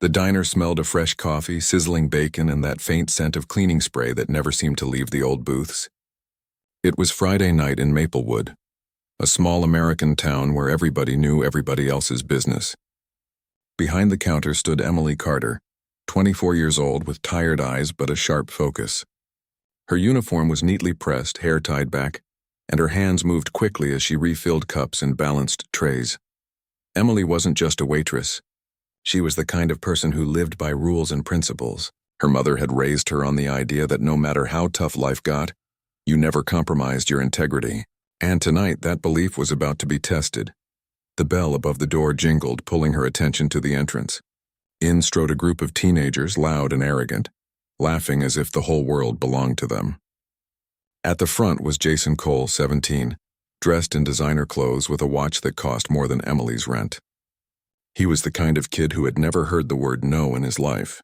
The diner smelled of fresh coffee, sizzling bacon, and that faint scent of cleaning spray that never seemed to leave the old booths. It was Friday night in Maplewood, a small American town where everybody knew everybody else's business. Behind the counter stood Emily Carter, 24 years old with tired eyes but a sharp focus. Her uniform was neatly pressed, hair tied back, and her hands moved quickly as she refilled cups and balanced trays. Emily wasn't just a waitress. She was the kind of person who lived by rules and principles. Her mother had raised her on the idea that no matter how tough life got, you never compromised your integrity. And tonight that belief was about to be tested. The bell above the door jingled, pulling her attention to the entrance. In strode a group of teenagers, loud and arrogant, laughing as if the whole world belonged to them. At the front was Jason Cole, 17, dressed in designer clothes with a watch that cost more than Emily's rent. He was the kind of kid who had never heard the word no in his life.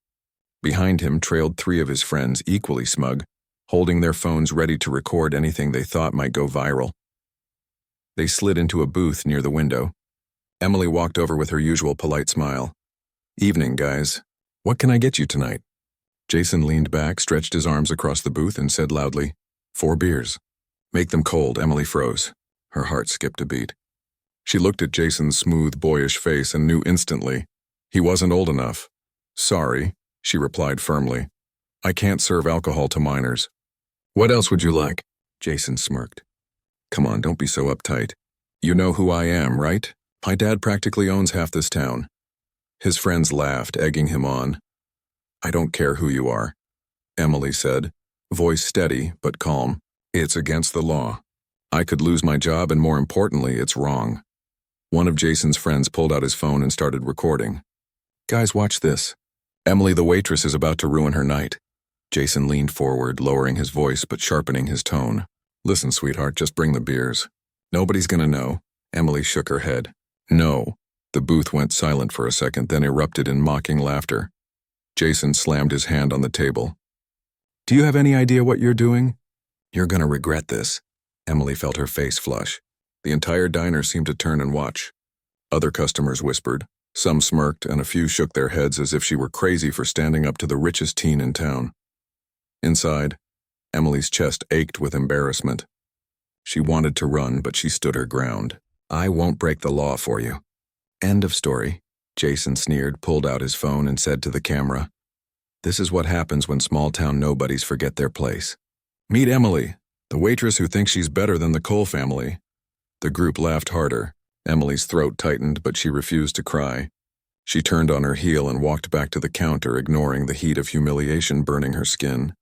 Behind him trailed three of his friends, equally smug, holding their phones ready to record anything they thought might go viral. They slid into a booth near the window. Emily walked over with her usual polite smile. "Evening, guys. What can I get you tonight?" Jason leaned back, stretched his arms across the booth, and said loudly, "4 beers. Make them cold." Emily froze. Her heart skipped a beat. She looked at Jason's smooth, boyish face and knew instantly he wasn't old enough. "Sorry," she replied firmly. "I can't serve alcohol to minors." "What else would you like?" Jason smirked. "Come on, don't be so uptight. You know who I am, right? My dad practically owns half this town." His friends laughed, egging him on. "I don't care who you are," Emily said, voice steady but calm. "It's against the law. I could lose my job, and more importantly, it's wrong." One of Jason's friends pulled out his phone and started recording. "Guys, watch this. Emily the waitress is about to ruin her night." Jason leaned forward, lowering his voice but sharpening his tone. "Listen, sweetheart, just bring the beers. Nobody's gonna know." Emily shook her head. "No." The booth went silent for a second, then erupted in mocking laughter. Jason slammed his hand on the table. "Do you have any idea what you're doing? You're gonna regret this." Emily felt her face flush. The entire diner seemed to turn and watch. Other customers whispered. Some smirked, and a few shook their heads as if she were crazy for standing up to the richest teen in town. Inside, Emily's chest ached with embarrassment. She wanted to run, but she stood her ground. "I won't break the law for you." "End of story." Jason sneered, pulled out his phone, and said to the camera, "This is what happens when small-town nobodies forget their place. Meet Emily, the waitress who thinks she's better than the Cole family." The group laughed harder. Emily's throat tightened, but she refused to cry. She turned on her heel and walked back to the counter, ignoring the heat of humiliation burning her skin.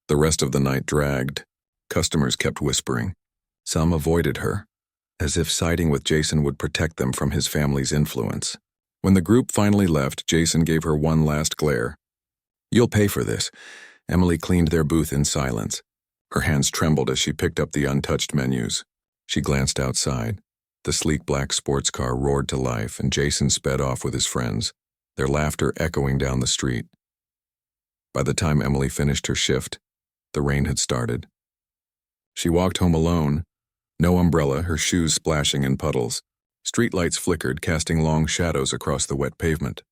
The rest of the night dragged. Customers kept whispering. Some avoided her, as if siding with Jason would protect them from his family's influence. When the group finally left, Jason gave her one last glare. "You'll pay for this." Emily cleaned their booth in silence. Her hands trembled as she picked up the untouched menus. She glanced outside. The sleek black sports car roared to life, and Jason sped off with his friends, their laughter echoing down the street. By the time Emily finished her shift, the rain had started. She walked home alone. No umbrella, her shoes splashing in puddles. Streetlights flickered, casting long shadows across the wet pavement.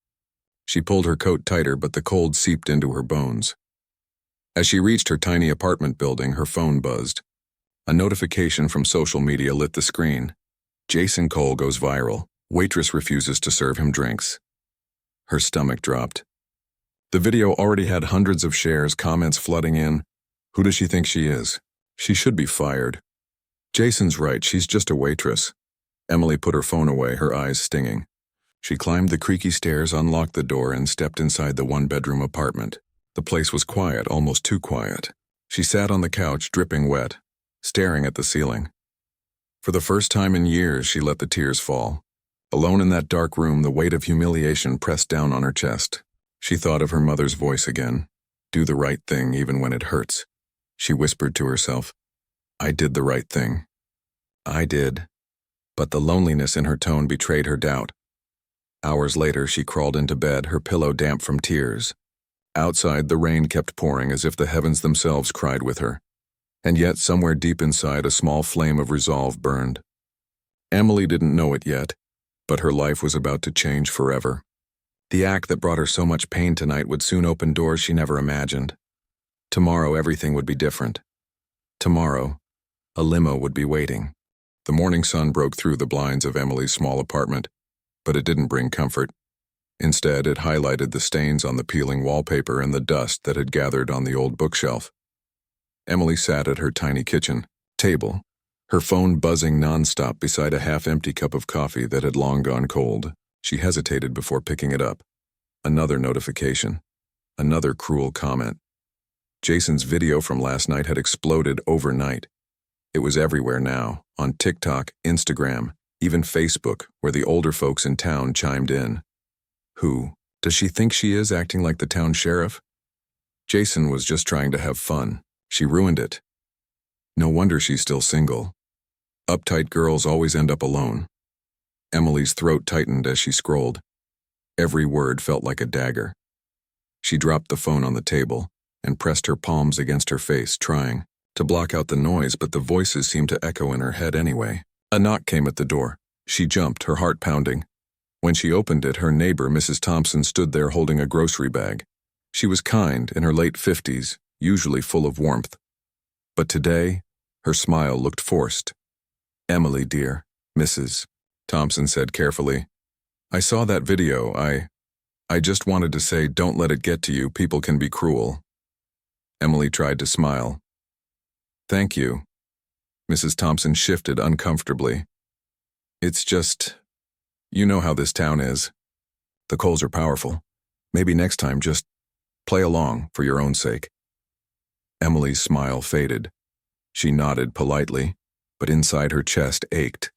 She pulled her coat tighter, but the cold seeped into her bones. As she reached her tiny apartment building, her phone buzzed. A notification from social media lit the screen. Jason Cole goes viral. Waitress refuses to serve him drinks. Her stomach dropped. The video already had hundreds of shares, comments flooding in. Who does she think she is? She should be fired. Jason's right, she's just a waitress. Emily put her phone away, her eyes stinging. She climbed the creaky stairs, unlocked the door, and stepped inside the one-bedroom apartment. The place was quiet, almost too quiet. She sat on the couch, dripping wet, staring at the ceiling. For the first time in years, she let the tears fall. Alone in that dark room, the weight of humiliation pressed down on her chest. She thought of her mother's voice again. "Do the right thing even when it hurts." She whispered to herself, "I did the right thing." I did. But the loneliness in her tone betrayed her doubt. Hours later, she crawled into bed, her pillow damp from tears. Outside, the rain kept pouring as if the heavens themselves cried with her. And yet, somewhere deep inside, a small flame of resolve burned. Emily didn't know it yet, but her life was about to change forever. The act that brought her so much pain tonight would soon open doors she never imagined. Tomorrow everything would be different. Tomorrow, a limo would be waiting. The morning sun broke through the blinds of Emily's small apartment, but it didn't bring comfort. Instead, it highlighted the stains on the peeling wallpaper and the dust that had gathered on the old bookshelf. Emily sat at her tiny kitchen table, her phone buzzing nonstop beside a half-empty cup of coffee that had long gone cold. She hesitated before picking it up. Another notification. Another cruel comment. Jason's video from last night had exploded overnight. It was everywhere now, on TikTok, Instagram, even Facebook, where the older folks in town chimed in. Who does she think she is, acting like the town sheriff? Jason was just trying to have fun. She ruined it. No wonder she's still single. Uptight girls always end up alone. Emily's throat tightened as she scrolled. Every word felt like a dagger. She dropped the phone on the table and pressed her palms against her face, trying to block out the noise, but the voices seemed to echo in her head anyway. A knock came at the door. She jumped, her heart pounding. When she opened it, her neighbor, Mrs. Thompson, stood there holding a grocery bag. She was kind, in her late 50s, usually full of warmth. But today, her smile looked forced. "Emily, dear," Mrs. Thompson said carefully. "I saw that video. I just wanted to say, don't let it get to you. People can be cruel." Emily tried to smile. "Thank you." Mrs. Thompson shifted uncomfortably. "It's just, you know how this town is. The Coles are powerful. Maybe next time just play along for your own sake." Emily's smile faded. She nodded politely, but inside her chest ached.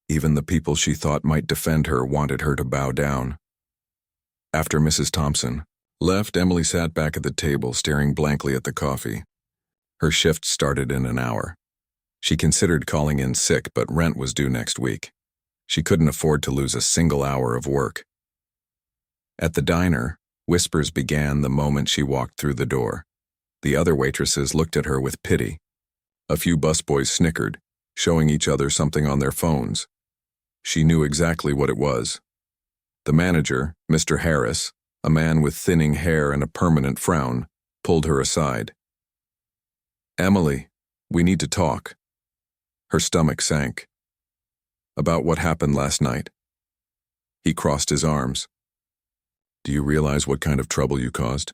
Even the people she thought might defend her wanted her to bow down. After Mrs. Thompson left, Emily sat back at the table, staring blankly at the coffee. Her shift started in an hour. She considered calling in sick, but rent was due next week. She couldn't afford to lose a single hour of work. At the diner, whispers began the moment she walked through the door. The other waitresses looked at her with pity. A few busboys snickered, showing each other something on their phones. She knew exactly what it was. The manager, Mr. Harris, a man with thinning hair and a permanent frown, pulled her aside. "Emily, we need to talk." Her stomach sank. "About what happened last night." He crossed his arms. "Do you realize what kind of trouble you caused?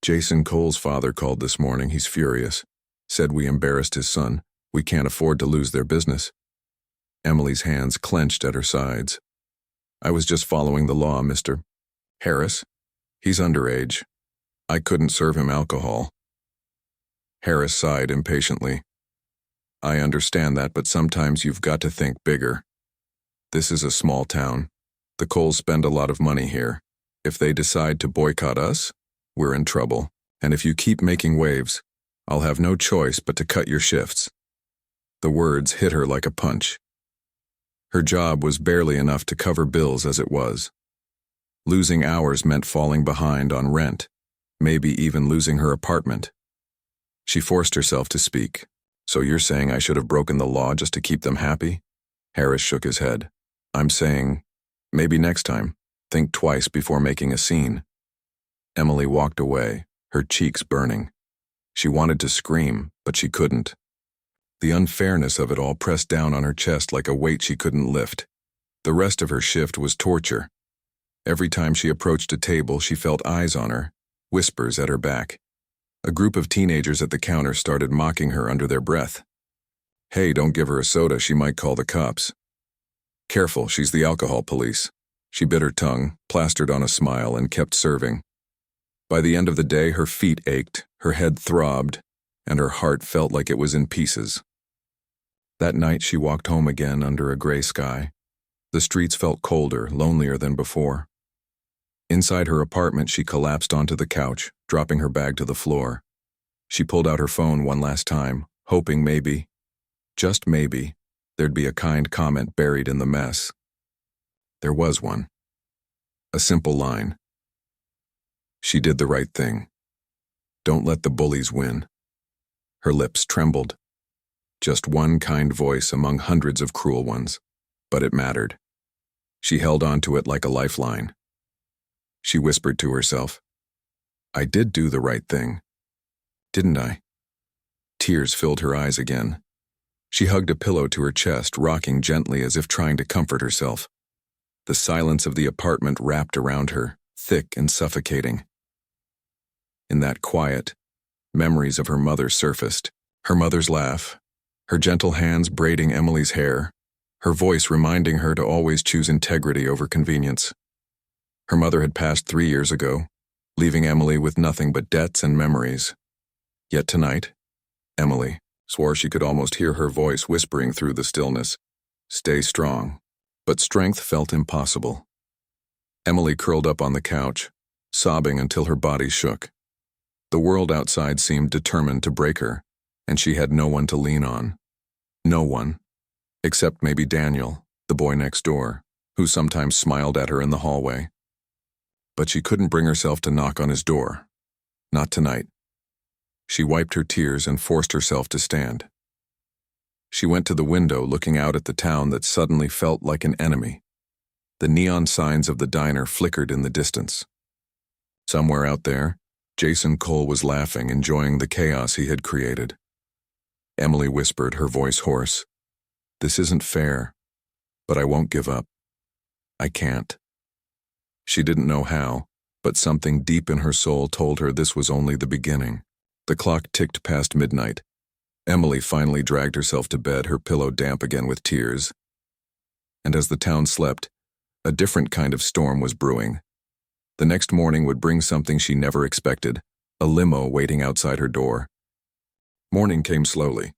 Jason Cole's father called this morning. He's furious. Said we embarrassed his son. We can't afford to lose their business." Emily's hands clenched at her sides. "I was just following the law, Mr. Harris. He's underage. I couldn't serve him alcohol." Harris sighed impatiently. "I understand that, but sometimes you've got to think bigger. This is a small town. The Coles spend a lot of money here. If they decide to boycott us, we're in trouble. And if you keep making waves, I'll have no choice but to cut your shifts." The words hit her like a punch. Her job was barely enough to cover bills as it was. Losing hours meant falling behind on rent, maybe even losing her apartment. She forced herself to speak. "So you're saying I should have broken the law just to keep them happy?" Harris shook his head. "I'm saying, maybe next time, think twice before making a scene." Emily walked away, her cheeks burning. She wanted to scream, but she couldn't. The unfairness of it all pressed down on her chest like a weight she couldn't lift. The rest of her shift was torture. Every time she approached a table, she felt eyes on her, whispers at her back. A group of teenagers at the counter started mocking her under their breath. "Hey, don't give her a soda, she might call the cops." "Careful, she's the alcohol police." She bit her tongue, plastered on a smile, and kept serving. By the end of the day, her feet ached, her head throbbed, and her heart felt like it was in pieces. That night she walked home again under a gray sky. The streets felt colder, lonelier than before. Inside her apartment, she collapsed onto the couch, dropping her bag to the floor. She pulled out her phone one last time, hoping maybe, just maybe, there'd be a kind comment buried in the mess. There was one. A simple line. She did the right thing. Don't let the bullies win. Her lips trembled. Just one kind voice among hundreds of cruel ones, but it mattered. She held on to it like a lifeline. she whispered to herself. I did do the right thing, didn't I? Tears filled her eyes again. She hugged a pillow to her chest, rocking gently as if trying to comfort herself. The silence of the apartment wrapped around her, thick and suffocating. In that quiet, memories of her mother surfaced. Her mother's laugh, her gentle hands braiding Emily's hair, her voice reminding her to always choose integrity over convenience. Her mother had passed 3 years ago, leaving Emily with nothing but debts and memories. Yet tonight, Emily swore she could almost hear her voice whispering through the stillness. Stay strong. But strength felt impossible. Emily curled up on the couch, sobbing until her body shook. The world outside seemed determined to break her, and she had no one to lean on. No one, except maybe Daniel, the boy next door, who sometimes smiled at her in the hallway. But she couldn't bring herself to knock on his door. Not tonight. She wiped her tears and forced herself to stand. She went to the window, looking out at the town that suddenly felt like an enemy. The neon signs of the diner flickered in the distance. Somewhere out there, Jason Cole was laughing, enjoying the chaos he had created. Emily whispered, her voice hoarse. This isn't fair, but I won't give up. I can't. She didn't know how, but something deep in her soul told her this was only the beginning. The clock ticked past midnight. Emily finally dragged herself to bed, her pillow damp again with tears. And as the town slept, a different kind of storm was brewing. The next morning would bring something she never expected, a limo waiting outside her door. Morning came slowly.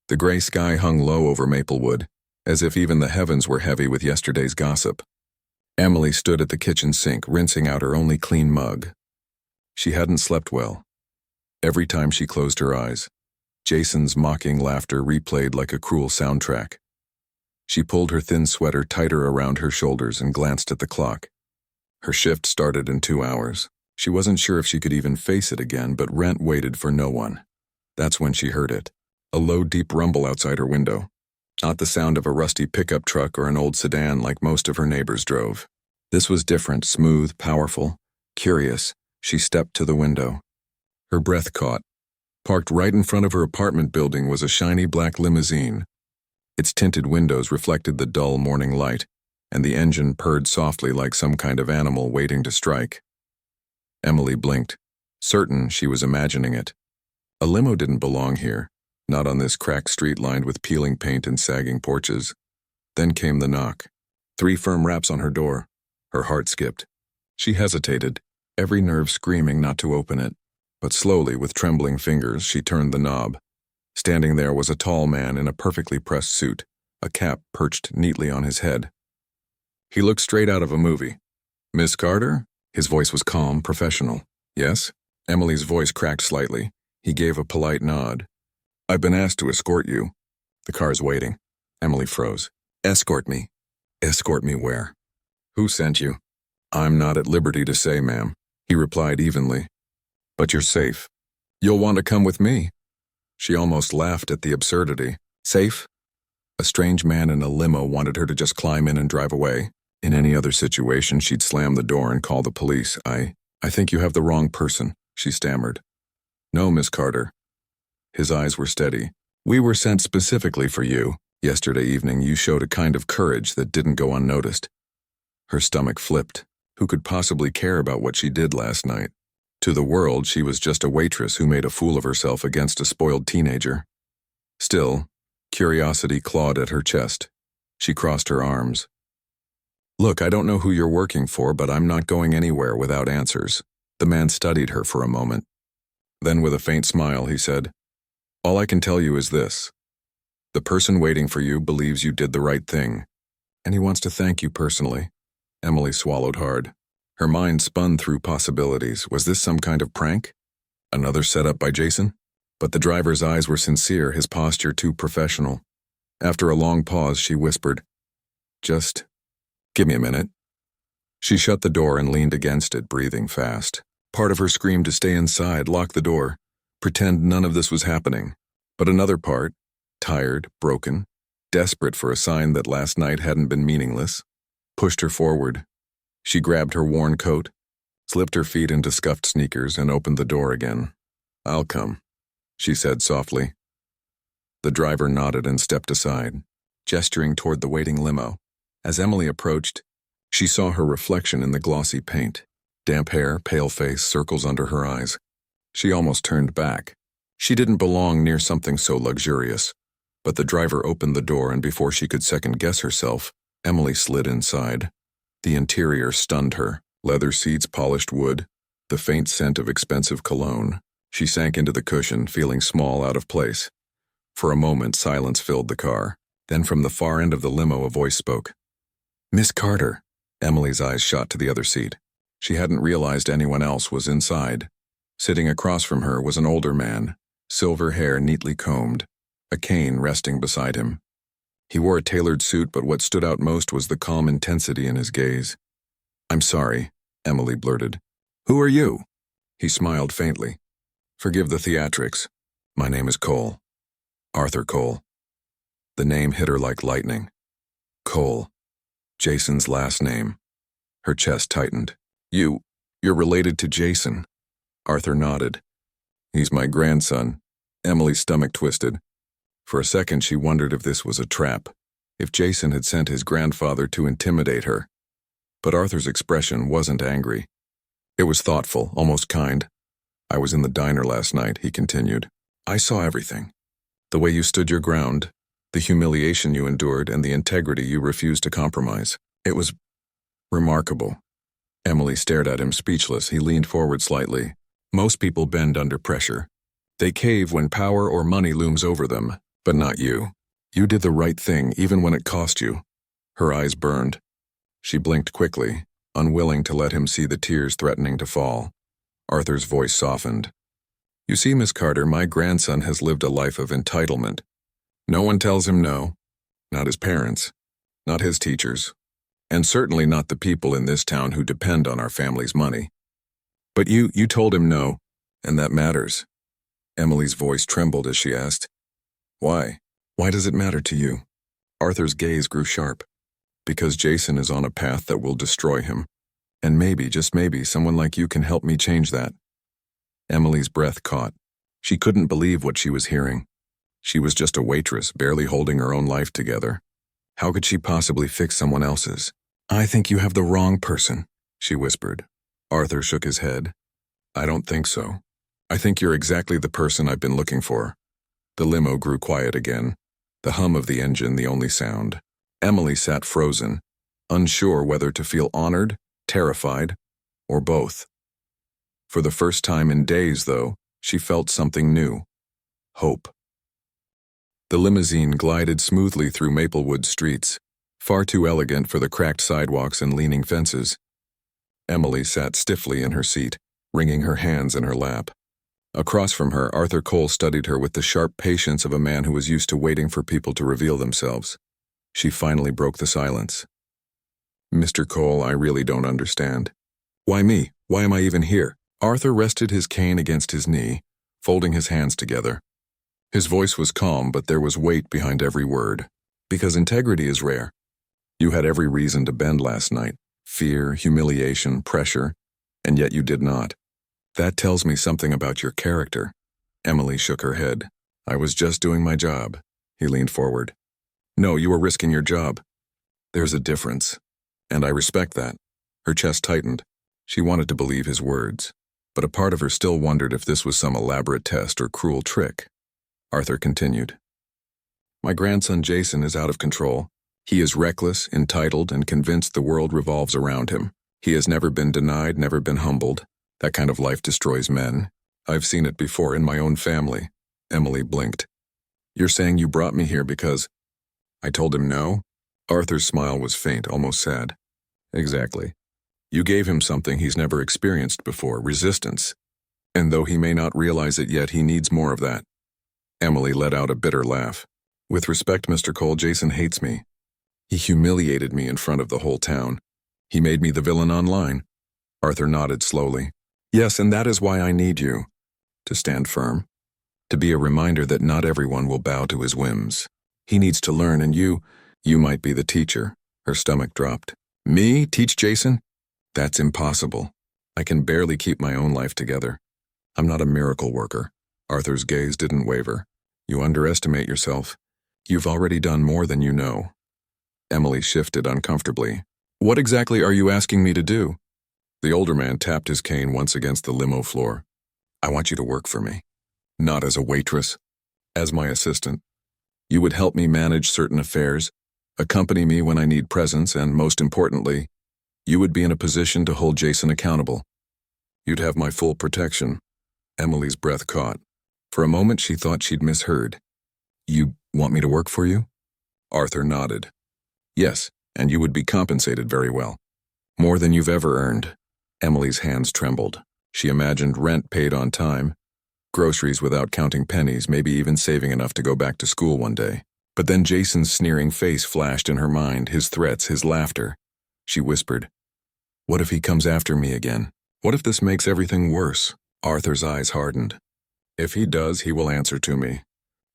The gray sky hung low over Maplewood, as if even the heavens were heavy with yesterday's gossip. Emily stood at the kitchen sink, rinsing out her only clean mug. She hadn't slept well. Every time she closed her eyes, Jason's mocking laughter replayed like a cruel soundtrack. She pulled her thin sweater tighter around her shoulders and glanced at the clock. Her shift started in 2 hours. She wasn't sure if she could even face it again, but rent waited for no one. That's when she heard it. A low, deep rumble outside her window. Not the sound of a rusty pickup truck or an old sedan like most of her neighbors drove. This was different, smooth, powerful, curious. She stepped to the window. Her breath caught. Parked right in front of her apartment building was a shiny black limousine. Its tinted windows reflected the dull morning light, and the engine purred softly like some kind of animal waiting to strike. Emily blinked, certain she was imagining it. A limo didn't belong here, not on this cracked street lined with peeling paint and sagging porches. Then came the knock. 3 firm raps on her door. Her heart skipped. She hesitated, every nerve screaming not to open it. But slowly, with trembling fingers, she turned the knob. Standing there was a tall man in a perfectly pressed suit, a cap perched neatly on his head. He looked straight out of a movie. Miss Carter? His voice was calm, professional. Yes? Emily's voice cracked slightly. He gave a polite nod. I've been asked to escort you. The car's waiting. Emily froze. Escort me? Escort me where? Who sent you? I'm not at liberty to say, ma'am, he replied evenly. But you're safe. You'll want to come with me. She almost laughed at the absurdity. Safe? A strange man in a limo wanted her to just climb in and drive away. In any other situation, she'd slam the door and call the police. I think you have the wrong person, she stammered. No, Miss Carter. His eyes were steady. We were sent specifically for you. Yesterday evening, you showed a kind of courage that didn't go unnoticed. Her stomach flipped. Who could possibly care about what she did last night? To the world, she was just a waitress who made a fool of herself against a spoiled teenager. Still, curiosity clawed at her chest. She crossed her arms. Look, I don't know who you're working for, but I'm not going anywhere without answers. The man studied her for a moment. Then with a faint smile, he said, All I can tell you is this. The person waiting for you believes you did the right thing, and he wants to thank you personally. Emily swallowed hard. Her mind spun through possibilities. Was this some kind of prank? Another setup by Jason? But the driver's eyes were sincere, his posture too professional. After a long pause, she whispered, Just give me a minute. She shut the door and leaned against it, breathing fast. Part of her screamed to stay inside, lock the door, pretend none of this was happening. But another part, tired, broken, desperate for a sign that last night hadn't been meaningless, pushed her forward. She grabbed her worn coat, slipped her feet into scuffed sneakers, and opened the door again. "I'll come," she said softly. The driver nodded and stepped aside, gesturing toward the waiting limo. As Emily approached, she saw her reflection in the glossy paint. Damp hair, pale face, circles under her eyes. She almost turned back. She didn't belong near something so luxurious. But the driver opened the door, and before she could second-guess herself, Emily slid inside. The interior stunned her. Leather seats, polished wood, the faint scent of expensive cologne. She sank into the cushion, feeling small, out of place. For a moment, silence filled the car. Then from the far end of the limo, a voice spoke. "Miss Carter." Emily's eyes shot to the other seat. She hadn't realized anyone else was inside. Sitting across from her was an older man, silver hair neatly combed, a cane resting beside him. He wore a tailored suit, but what stood out most was the calm intensity in his gaze. "I'm sorry," Emily blurted. "Who are you?" He smiled faintly. "Forgive the theatrics. My name is Cole. Arthur Cole." The name hit her like lightning. Cole. Jason's last name. Her chest tightened. You're related to Jason." Arthur nodded. "He's my grandson." Emily's stomach twisted. For a second, she wondered if this was a trap, if Jason had sent his grandfather to intimidate her. But Arthur's expression wasn't angry. It was thoughtful, almost kind. "I was in the diner last night," he continued. "I saw everything. The way you stood your ground, the humiliation you endured, and the integrity you refused to compromise. It was remarkable." Emily stared at him, speechless. He leaned forward slightly. "Most people bend under pressure. They cave when power or money looms over them, but not you. You did the right thing, even when it cost you." Her eyes burned. She blinked quickly, unwilling to let him see the tears threatening to fall. Arthur's voice softened. "You see, Miss Carter, my grandson has lived a life of entitlement. No one tells him no. Not his parents. Not his teachers. And certainly not the people in this town who depend on our family's money. But you told him no, and that matters." Emily's voice trembled as she asked, "Why? Why does it matter to you?" Arthur's gaze grew sharp. "Because Jason is on a path that will destroy him. And maybe, just maybe, someone like you can help me change that." Emily's breath caught. She couldn't believe what she was hearing. She was just a waitress, barely holding her own life together. How could she possibly fix someone else's? "I think you have the wrong person," she whispered. Arthur shook his head. "I don't think so. I think you're exactly the person I've been looking for." The limo grew quiet again, the hum of the engine the only sound. Emily sat frozen, unsure whether to feel honored, terrified, or both. For the first time in days, though, she felt something new. Hope. The limousine glided smoothly through Maplewood streets, far too elegant for the cracked sidewalks and leaning fences. Emily sat stiffly in her seat, wringing her hands in her lap. Across from her, Arthur Cole studied her with the sharp patience of a man who was used to waiting for people to reveal themselves. She finally broke the silence. "Mr. Cole, I really don't understand. Why me? Why am I even here?" Arthur rested his cane against his knee, folding his hands together. His voice was calm, but there was weight behind every word. "Because integrity is rare. You had every reason to bend last night. Fear, humiliation, pressure, and yet you did not. That tells me something about your character." Emily shook her head. "I was just doing my job." He leaned forward. "No, you were risking your job. There's a difference, and I respect that." Her chest tightened. She wanted to believe his words, but a part of her still wondered if this was some elaborate test or cruel trick. Arthur continued. "My grandson Jason is out of control. He is reckless, entitled, and convinced the world revolves around him. He has never been denied, never been humbled. That kind of life destroys men. I've seen it before in my own family." Emily blinked. "You're saying you brought me here because I told him no?" Arthur's smile was faint, almost sad. "Exactly. You gave him something he's never experienced before, resistance. And though he may not realize it yet, he needs more of that." Emily let out a bitter laugh. "With respect, Mr. Cole, Jason hates me. He humiliated me in front of the whole town. He made me the villain online." Arthur nodded slowly. "Yes, and that is why I need you. To stand firm. To be a reminder that not everyone will bow to his whims. He needs to learn, and you might be the teacher." Her stomach dropped. "Me? Teach Jason? That's impossible." I can barely keep my own life together. I'm not a miracle worker. Arthur's gaze didn't waver. You underestimate yourself. You've already done more than you know. Emily shifted uncomfortably. What exactly are you asking me to do? The older man tapped his cane once against the limo floor. I want you to work for me. Not as a waitress. As my assistant. You would help me manage certain affairs, accompany me when I need presence, and most importantly, you would be in a position to hold Jason accountable. You'd have my full protection. Emily's breath caught. For a moment she thought she'd misheard. You want me to work for you? Arthur nodded. Yes, and you would be compensated very well. More than you've ever earned. Emily's hands trembled. She imagined rent paid on time, groceries without counting pennies, maybe even saving enough to go back to school one day. But then Jason's sneering face flashed in her mind, his threats, his laughter. She whispered, what if he comes after me again? What if this makes everything worse? Arthur's eyes hardened. If he does, he will answer to me.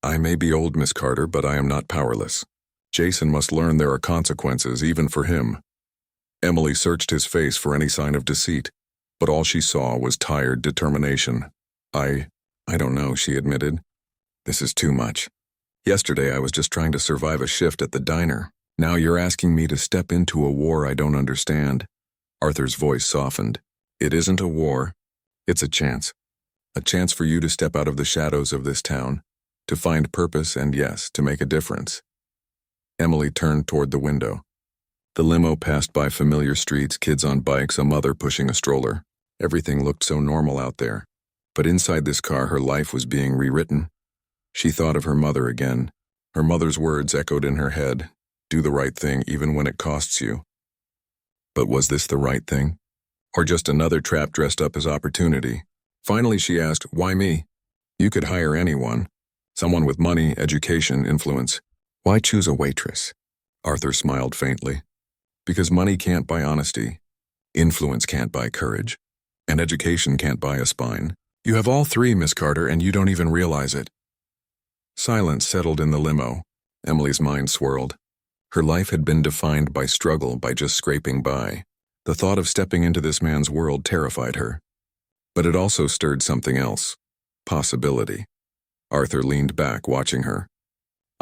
I may be old, Miss Carter, but I am not powerless. Jason must learn there are consequences, even for him. Emily searched his face for any sign of deceit, but all she saw was tired determination. I don't know, she admitted. This is too much. Yesterday I was just trying to survive a shift at the diner. Now you're asking me to step into a war I don't understand. Arthur's voice softened. It isn't a war. It's a chance. A chance for you to step out of the shadows of this town, to find purpose and, yes, to make a difference. Emily turned toward the window. The limo passed by familiar streets, kids on bikes, a mother pushing a stroller. Everything looked so normal out there. But inside this car, her life was being rewritten. She thought of her mother again. Her mother's words echoed in her head. Do the right thing even when it costs you. But was this the right thing? Or just another trap dressed up as opportunity? Finally she asked, why me? You could hire anyone. Someone with money, education, influence. Why choose a waitress? Arthur smiled faintly. Because money can't buy honesty. Influence can't buy courage. And education can't buy a spine. You have all three, Miss Carter, and you don't even realize it. Silence settled in the limo. Emily's mind swirled. Her life had been defined by struggle, by just scraping by. The thought of stepping into this man's world terrified her. But it also stirred something else. Possibility. Arthur leaned back, watching her.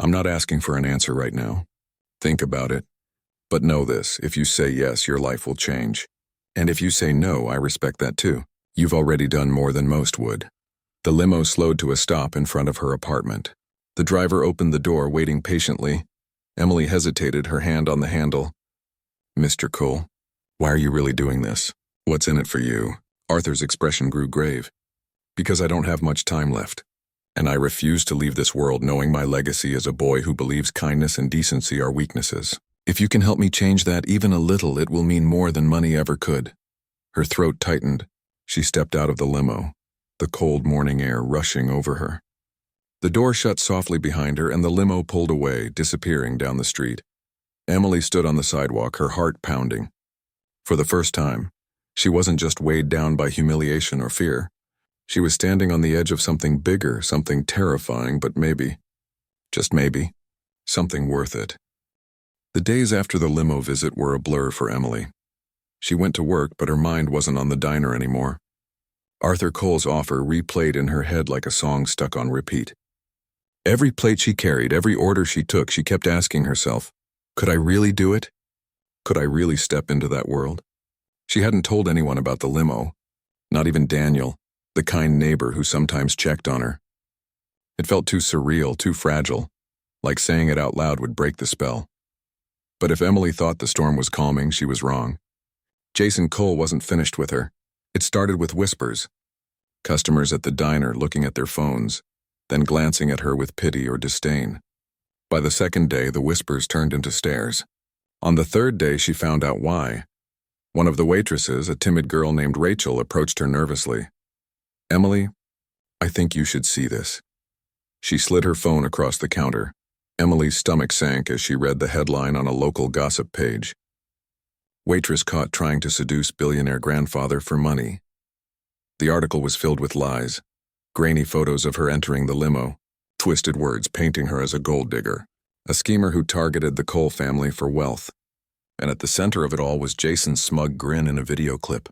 I'm not asking for an answer right now. Think about it. But know this, if you say yes, your life will change. And if you say no, I respect that too. You've already done more than most would. The limo slowed to a stop in front of her apartment. The driver opened the door, waiting patiently. Emily hesitated, her hand on the handle. Mr. Cole, why are you really doing this? What's in it for you? Arthur's expression grew grave. Because I don't have much time left. And I refuse to leave this world knowing my legacy as a boy who believes kindness and decency are weaknesses. If you can help me change that even a little, it will mean more than money ever could. Her throat tightened. She stepped out of the limo, the cold morning air rushing over her. The door shut softly behind her and the limo pulled away, disappearing down the street. Emily stood on the sidewalk, her heart pounding. For the first time, she wasn't just weighed down by humiliation or fear. She was standing on the edge of something bigger, something terrifying, but maybe, just maybe, something worth it. The days after the limo visit were a blur for Emily. She went to work, but her mind wasn't on the diner anymore. Arthur Cole's offer replayed in her head like a song stuck on repeat. Every plate she carried, every order she took, she kept asking herself, could I really do it? Could I really step into that world? She hadn't told anyone about the limo, not even Daniel, the kind neighbor who sometimes checked on her. It felt too surreal, too fragile, like saying it out loud would break the spell. But if Emily thought the storm was calming, she was wrong. Jason Cole wasn't finished with her. It started with whispers. Customers at the diner looking at their phones, then glancing at her with pity or disdain. By the second day, the whispers turned into stares. On the third day, she found out why. One of the waitresses, a timid girl named Rachel, approached her nervously. Emily, I think you should see this. She slid her phone across the counter. Emily's stomach sank as she read the headline on a local gossip page. Waitress caught trying to seduce billionaire grandfather for money. The article was filled with lies, grainy photos of her entering the limo, twisted words painting her as a gold digger, a schemer who targeted the Cole family for wealth. And at the center of it all was Jason's smug grin in a video clip.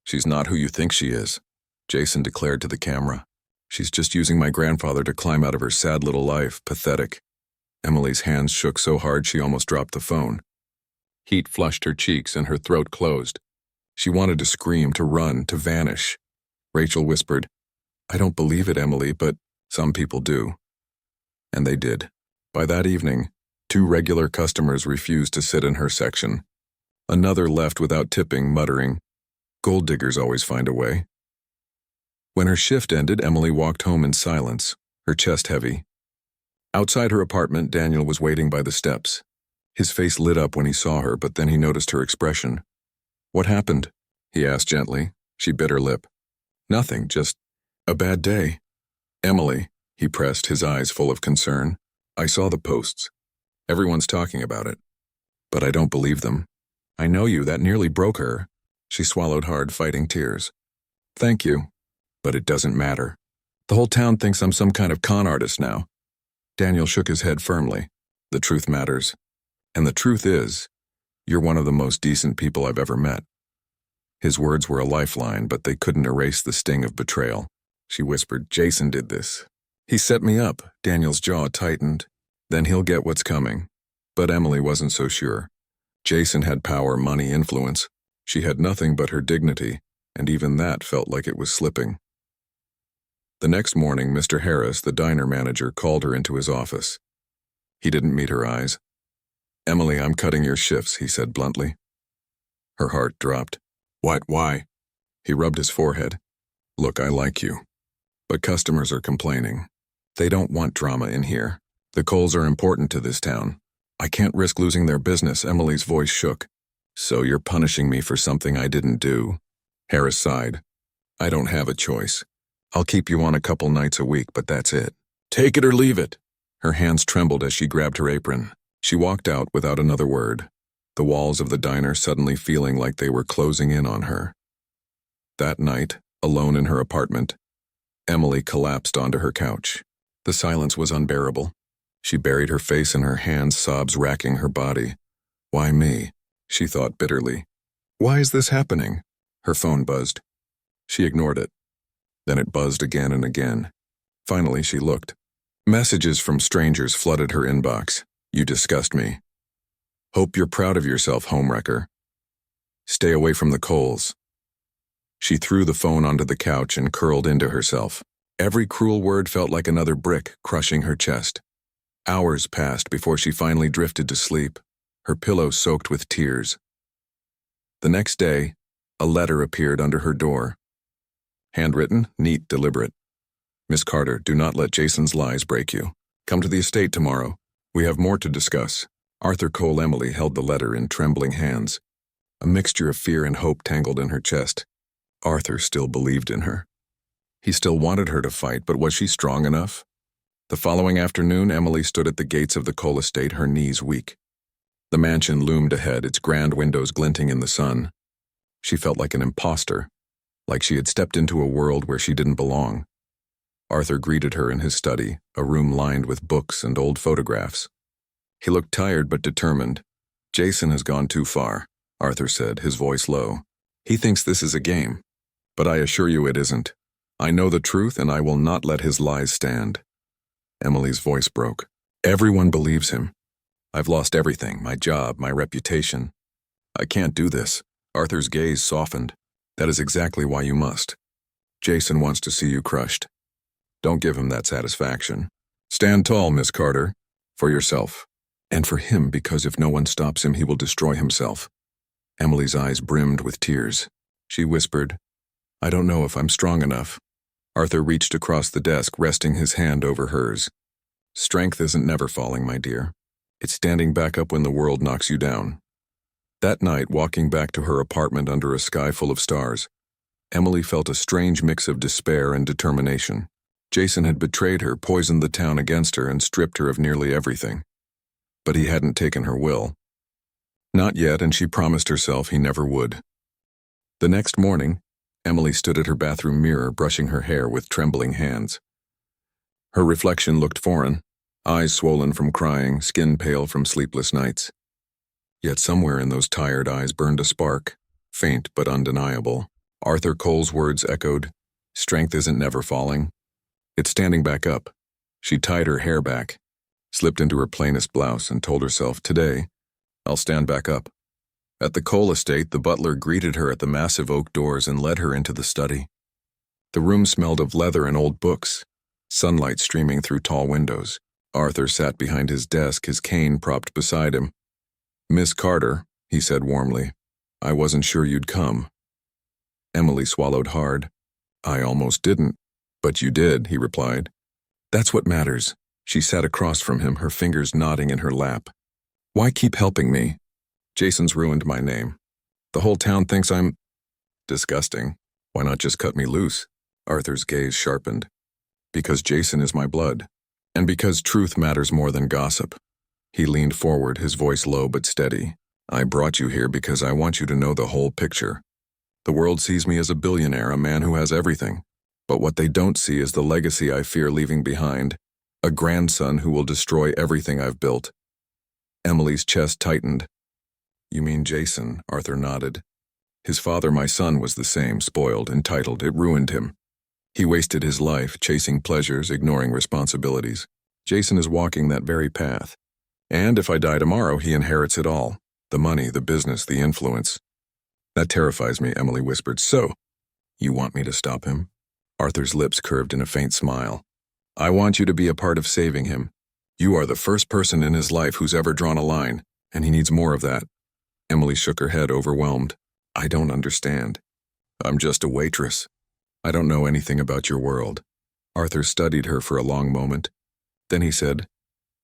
She's not who you think she is, Jason declared to the camera. She's just using my grandfather to climb out of her sad little life. Pathetic. Emily's hands shook so hard she almost dropped the phone. Heat flushed her cheeks and her throat closed. She wanted to scream, to run, to vanish. Rachel whispered, "I don't believe it, Emily, but some people do." And they did. By that evening, 2 regular customers refused to sit in her section. Another left without tipping, muttering, "Gold diggers always find a way." When her shift ended, Emily walked home in silence, her chest heavy. Outside her apartment, Daniel was waiting by the steps. His face lit up when he saw her, but then he noticed her expression. "What happened?" he asked gently. She bit her lip. "Nothing, just a bad day." "Emily," he pressed, his eyes full of concern. "I saw the posts. Everyone's talking about it. But I don't believe them. I know you, that nearly broke her." She swallowed hard, fighting tears. "Thank you. But it doesn't matter. The whole town thinks I'm some kind of con artist now." Daniel shook his head firmly. "The truth matters. And the truth is, you're one of the most decent people I've ever met." His words were a lifeline, but they couldn't erase the sting of betrayal. She whispered, "Jason did this. He set me up." Daniel's jaw tightened. "Then he'll get what's coming." But Emily wasn't so sure. Jason had power, money, influence. She had nothing but her dignity, and even that felt like it was slipping. The next morning, Mr. Harris, the diner manager, called her into his office. He didn't meet her eyes. "Emily, I'm cutting your shifts," he said bluntly. Her heart dropped. "What? Why?" He rubbed his forehead. "Look, I like you. But customers are complaining. They don't want drama in here. The Coles are important to this town. I can't risk losing their business." Emily's voice shook. "So you're punishing me for something I didn't do?" Harris sighed. "I don't have a choice. I'll keep you on a couple nights a week, but that's it. Take it or leave it." Her hands trembled as she grabbed her apron. She walked out without another word, the walls of the diner suddenly feeling like they were closing in on her. That night, alone in her apartment, Emily collapsed onto her couch. The silence was unbearable. She buried her face in her hands, sobs racking her body. "Why me?" she thought bitterly. "Why is this happening?" Her phone buzzed. She ignored it. Then it buzzed again and again. Finally, she looked. Messages from strangers flooded her inbox. "You disgust me. Hope you're proud of yourself, homewrecker. Stay away from the Coles." She threw the phone onto the couch and curled into herself. Every cruel word felt like another brick crushing her chest. Hours passed before she finally drifted to sleep, her pillow soaked with tears. The next day, a letter appeared under her door. Handwritten, neat, deliberate. "Miss Carter, do not let Jason's lies break you. Come to the estate tomorrow. We have more to discuss." Arthur Cole. Emily held the letter in trembling hands. A mixture of fear and hope tangled in her chest. Arthur still believed in her. He still wanted her to fight, but was she strong enough? The following afternoon, Emily stood at the gates of the Cole estate, her knees weak. The mansion loomed ahead, its grand windows glinting in the sun. She felt like an imposter, like she had stepped into a world where she didn't belong. Arthur greeted her in his study, a room lined with books and old photographs. He looked tired but determined. "Jason has gone too far," Arthur said, his voice low. "He thinks this is a game, but I assure you it isn't. I know the truth and I will not let his lies stand." Emily's voice broke. "Everyone believes him. I've lost everything, my job, my reputation. I can't do this." Arthur's gaze softened. "That is exactly why you must. Jason wants to see you crushed. Don't give him that satisfaction. Stand tall, Miss Carter, for yourself. And for him, because if no one stops him, he will destroy himself." Emily's eyes brimmed with tears. She whispered, "I don't know if I'm strong enough." Arthur reached across the desk, resting his hand over hers. "Strength isn't never falling, my dear. It's standing back up when the world knocks you down." That night, walking back to her apartment under a sky full of stars, Emily felt a strange mix of despair and determination. Jason had betrayed her, poisoned the town against her, and stripped her of nearly everything. But he hadn't taken her will. Not yet, and she promised herself he never would. The next morning, Emily stood at her bathroom mirror, brushing her hair with trembling hands. Her reflection looked foreign, eyes swollen from crying, skin pale from sleepless nights. Yet somewhere in those tired eyes burned a spark, faint but undeniable. Arthur Cole's words echoed. Strength isn't never falling. It's standing back up. She tied her hair back, slipped into her plainest blouse, and told herself, today, I'll stand back up. At the Cole estate, the butler greeted her at the massive oak doors and led her into the study. The room smelled of leather and old books, sunlight streaming through tall windows. Arthur sat behind his desk, his cane propped beside him. Miss Carter, he said warmly, I wasn't sure you'd come. Emily swallowed hard. I almost didn't. But you did, he replied. That's what matters. She sat across from him, her fingers knotting in her lap. Why keep helping me? Jason's ruined my name. The whole town thinks I'm disgusting. Why not just cut me loose? Arthur's gaze sharpened. Because Jason is my blood. And because truth matters more than gossip. He leaned forward, his voice low but steady. I brought you here because I want you to know the whole picture. The world sees me as a billionaire, a man who has everything. But what they don't see is the legacy I fear leaving behind. A grandson who will destroy everything I've built. Emily's chest tightened. You mean Jason? Arthur nodded. His father, my son, was the same, spoiled, entitled. It ruined him. He wasted his life chasing pleasures, ignoring responsibilities. Jason is walking that very path. And if I die tomorrow, he inherits it all. The money, the business, the influence. That terrifies me, Emily whispered. So, you want me to stop him? Arthur's lips curved in a faint smile. I want you to be a part of saving him. You are the first person in his life who's ever drawn a line, and he needs more of that. Emily shook her head, overwhelmed. I don't understand. I'm just a waitress. I don't know anything about your world. Arthur studied her for a long moment. Then he said,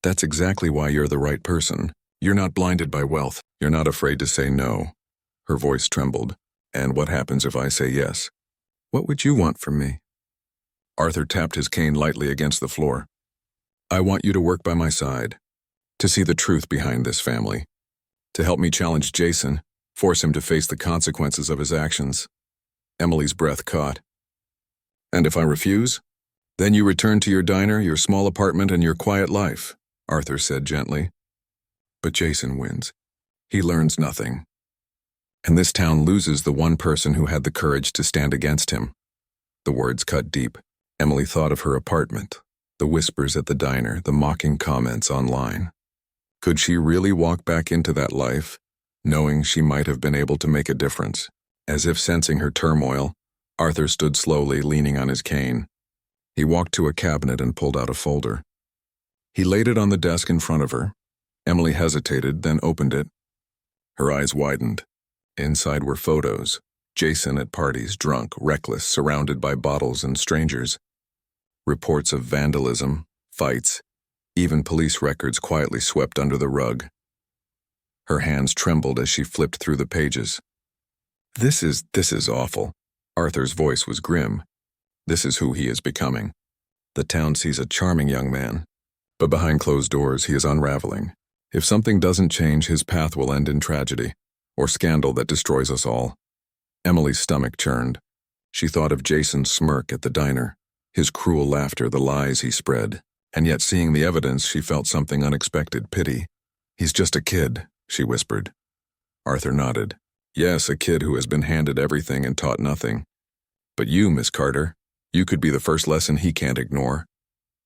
That's exactly why you're the right person. You're not blinded by wealth. You're not afraid to say no. Her voice trembled. And what happens if I say yes? What would you want from me? Arthur tapped his cane lightly against the floor. I want you to work by my side, to see the truth behind this family, to help me challenge Jason, force him to face the consequences of his actions. Emily's breath caught. And if I refuse? Then you return to your diner, your small apartment, and your quiet life, Arthur said gently. But Jason wins. He learns nothing. And this town loses the one person who had the courage to stand against him. The words cut deep. Emily thought of her apartment, the whispers at the diner, the mocking comments online. Could she really walk back into that life, knowing she might have been able to make a difference? As if sensing her turmoil, Arthur stood slowly, leaning on his cane. He walked to a cabinet and pulled out a folder. He laid it on the desk in front of her. Emily hesitated, then opened it. Her eyes widened. Inside were photos. Jason at parties, drunk, reckless, surrounded by bottles and strangers. Reports of vandalism, fights, even police records quietly swept under the rug. Her hands trembled as she flipped through the pages. This is awful. Arthur's voice was grim. This is who he is becoming. The town sees a charming young man, but behind closed doors he is unraveling. If something doesn't change, his path will end in tragedy, or scandal that destroys us all. Emily's stomach churned. She thought of Jason's smirk at the diner, his cruel laughter, the lies he spread, and yet seeing the evidence, she felt something unexpected, pity. He's just a kid, she whispered. Arthur nodded. Yes, a kid who has been handed everything and taught nothing. But you, Miss Carter, you could be the first lesson he can't ignore.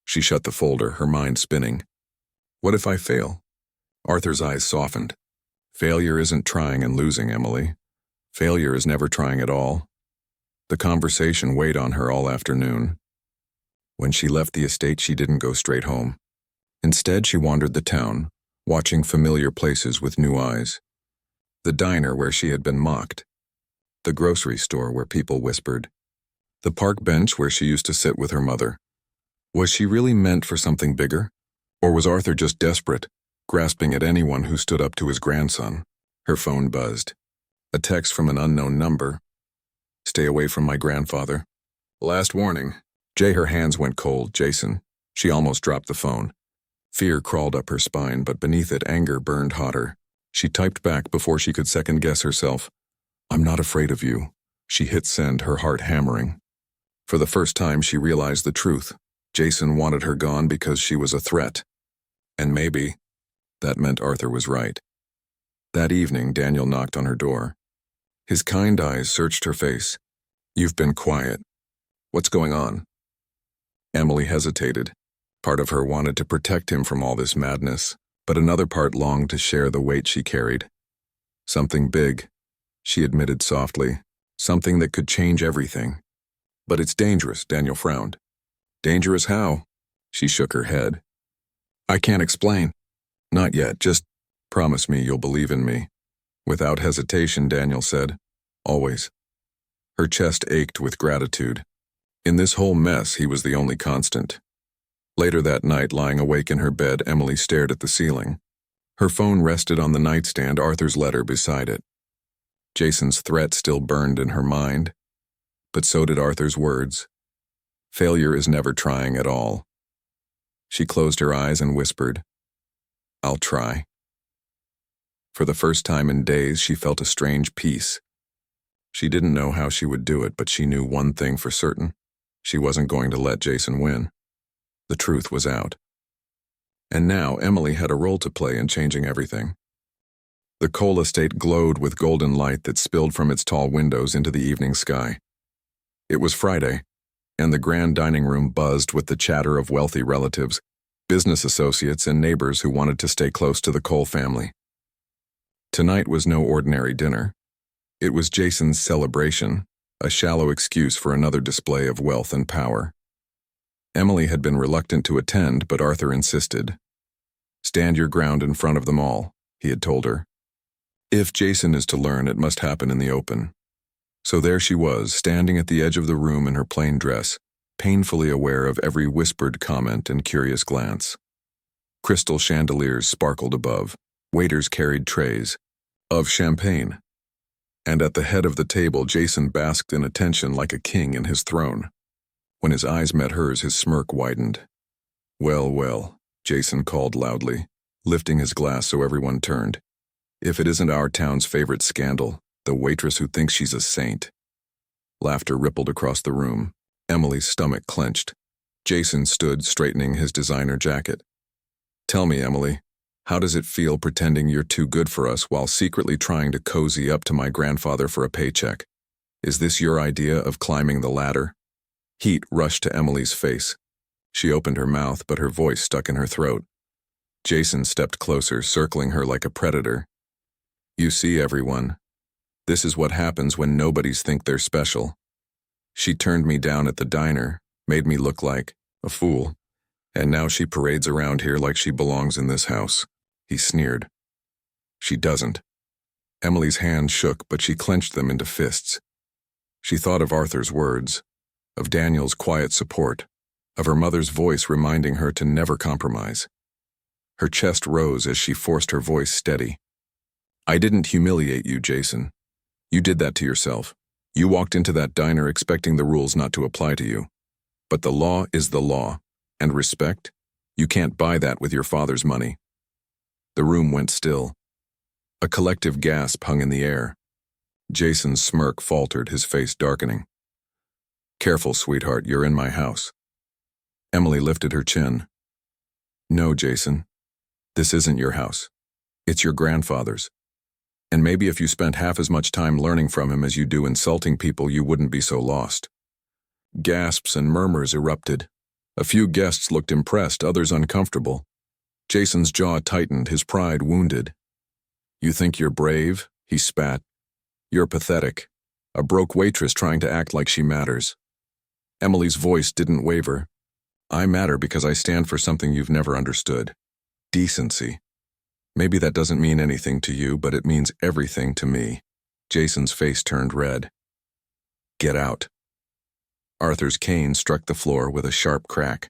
She shut the folder, her mind spinning. What if I fail? Arthur's eyes softened. Failure isn't trying and losing, Emily. Failure is never trying at all. The conversation weighed on her all afternoon. When she left the estate, she didn't go straight home. Instead, she wandered the town, watching familiar places with new eyes. The diner where she had been mocked. The grocery store where people whispered. The park bench where she used to sit with her mother. Was she really meant for something bigger? Or was Arthur just desperate, grasping at anyone who stood up to his grandson? Her phone buzzed. A text from an unknown number. Stay away from my grandfather. Last warning. Her hands went cold. Jason. She almost dropped the phone. Fear crawled up her spine, but beneath it anger burned hotter. She typed back before she could second-guess herself. I'm not afraid of you. She hit send, her heart hammering. For the first time, she realized the truth. Jason wanted her gone because she was a threat. And maybe that meant Arthur was right. That evening, Daniel knocked on her door. His kind eyes searched her face. You've been quiet. What's going on? Emily hesitated. Part of her wanted to protect him from all this madness, but another part longed to share the weight she carried. Something big, she admitted softly. Something that could change everything. But it's dangerous, Daniel frowned. Dangerous how? She shook her head. I can't explain. Not yet, just promise me you'll believe in me. Without hesitation, Daniel said. Always. Her chest ached with gratitude. In this whole mess, he was the only constant. Later that night, lying awake in her bed, Emily stared at the ceiling. Her phone rested on the nightstand, Arthur's letter beside it. Jason's threat still burned in her mind, but so did Arthur's words. Failure is never trying at all. She closed her eyes and whispered, I'll try. For the first time in days, she felt a strange peace. She didn't know how she would do it, but she knew one thing for certain. She wasn't going to let Jason win. The truth was out. And now Emily had a role to play in changing everything. The Cole estate glowed with golden light that spilled from its tall windows into the evening sky. It was Friday, and the grand dining room buzzed with the chatter of wealthy relatives, business associates, and neighbors who wanted to stay close to the Cole family. Tonight was no ordinary dinner. It was Jason's celebration, a shallow excuse for another display of wealth and power. Emily had been reluctant to attend, but Arthur insisted. Stand your ground in front of them all, he had told her. If Jason is to learn, it must happen in the open. So there she was, standing at the edge of the room in her plain dress, painfully aware of every whispered comment and curious glance. Crystal chandeliers sparkled above. Waiters carried trays of champagne. And at the head of the table, Jason basked in attention like a king in his throne. When his eyes met hers, his smirk widened. Well, well, Jason called loudly, lifting his glass so everyone turned. If it isn't our town's favorite scandal, the waitress who thinks she's a saint. Laughter rippled across the room. Emily's stomach clenched. Jason stood, straightening his designer jacket. Tell me, Emily, how does it feel pretending you're too good for us while secretly trying to cozy up to my grandfather for a paycheck? Is this your idea of climbing the ladder? Heat rushed to Emily's face. She opened her mouth, but her voice stuck in her throat. Jason stepped closer, circling her like a predator. You see, everyone, this is what happens when nobodies think they're special. She turned me down at the diner, made me look like a fool, and now she parades around here like she belongs in this house. He sneered. She doesn't. Emily's hands shook, but she clenched them into fists. She thought of Arthur's words, of Daniel's quiet support, of her mother's voice reminding her to never compromise. Her chest rose as she forced her voice steady. I didn't humiliate you, Jason. You did that to yourself. You walked into that diner expecting the rules not to apply to you. But the law is the law, and respect, you can't buy that with your father's money. The room went still. A collective gasp hung in the air. Jason's smirk faltered, his face darkening. Careful, sweetheart, you're in my house. Emily lifted her chin. No, Jason. This isn't your house. It's your grandfather's. And maybe if you spent half as much time learning from him as you do insulting people, you wouldn't be so lost. Gasps and murmurs erupted. A few guests looked impressed, others uncomfortable. Jason's jaw tightened, his pride wounded. You think you're brave? He spat. You're pathetic. A broke waitress trying to act like she matters. Emily's voice didn't waver. I matter because I stand for something you've never understood. Decency. Maybe that doesn't mean anything to you, but it means everything to me. Jason's face turned red. Get out. Arthur's cane struck the floor with a sharp crack.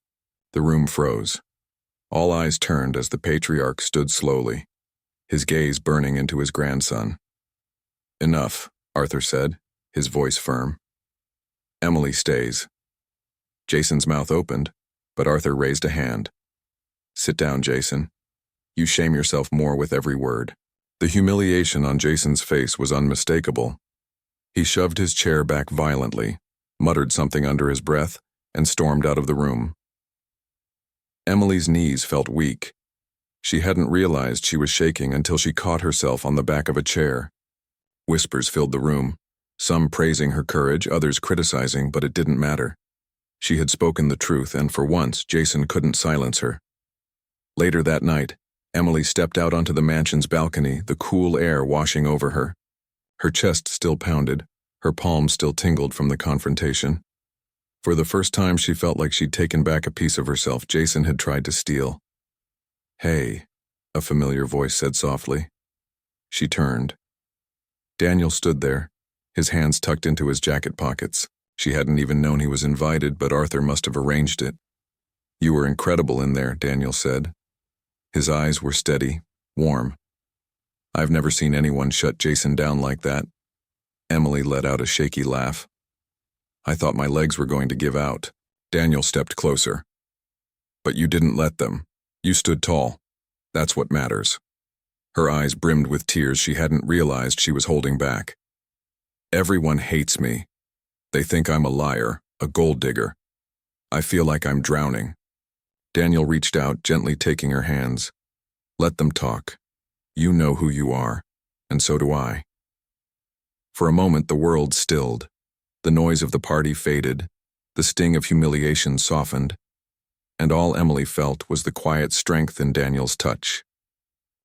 The room froze. All eyes turned as the patriarch stood slowly, his gaze burning into his grandson. Enough, Arthur said, his voice firm. Emily stays. Jason's mouth opened, but Arthur raised a hand. Sit down, Jason. You shame yourself more with every word. The humiliation on Jason's face was unmistakable. He shoved his chair back violently, muttered something under his breath, and stormed out of the room. Emily's knees felt weak. She hadn't realized she was shaking until she caught herself on the back of a chair. Whispers filled the room. Some praising her courage, others criticizing, but it didn't matter. She had spoken the truth, and for once, Jason couldn't silence her. Later that night, Emily stepped out onto the mansion's balcony, the cool air washing over her. Her chest still pounded, her palms still tingled from the confrontation. For the first time, she felt like she'd taken back a piece of herself Jason had tried to steal. "Hey," a familiar voice said softly. She turned. Daniel stood there, his hands tucked into his jacket pockets. She hadn't even known he was invited, but Arthur must have arranged it. "You were incredible in there," Daniel said. His eyes were steady, warm. "I've never seen anyone shut Jason down like that." Emily let out a shaky laugh. "I thought my legs were going to give out." Daniel stepped closer. "But you didn't let them. You stood tall. That's what matters." Her eyes brimmed with tears she hadn't realized she was holding back. "Everyone hates me. They think I'm a liar, a gold digger. I feel like I'm drowning." Daniel reached out, gently taking her hands. "Let them talk. You know who you are, and so do I." For a moment the world stilled. The noise of the party faded, the sting of humiliation softened, and all Emily felt was the quiet strength in Daniel's touch.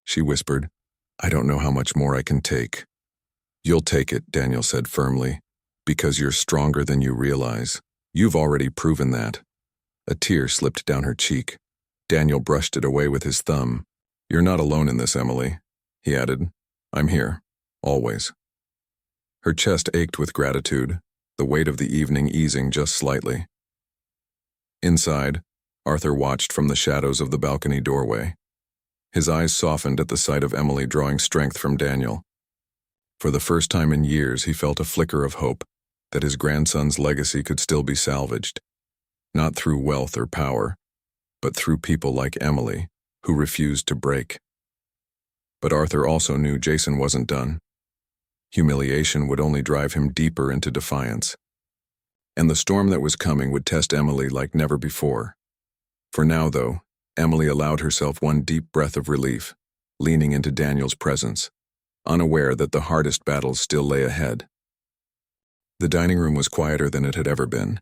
She whispered, "I don't know how much more I can take." "You'll take it," Daniel said firmly, "because you're stronger than you realize. You've already proven that." A tear slipped down her cheek. Daniel brushed it away with his thumb. "You're not alone in this, Emily," he added. "I'm here, always." Her chest ached with gratitude, the weight of the evening easing just slightly. Inside, Arthur watched from the shadows of the balcony doorway. His eyes softened at the sight of Emily drawing strength from Daniel. For the first time in years, he felt a flicker of hope that his grandson's legacy could still be salvaged, not through wealth or power, but through people like Emily, who refused to break. But Arthur also knew Jason wasn't done. Humiliation would only drive him deeper into defiance. And the storm that was coming would test Emily like never before. For now, though, Emily allowed herself one deep breath of relief, leaning into Daniel's presence, unaware that the hardest battles still lay ahead. The dining room was quieter than it had ever been.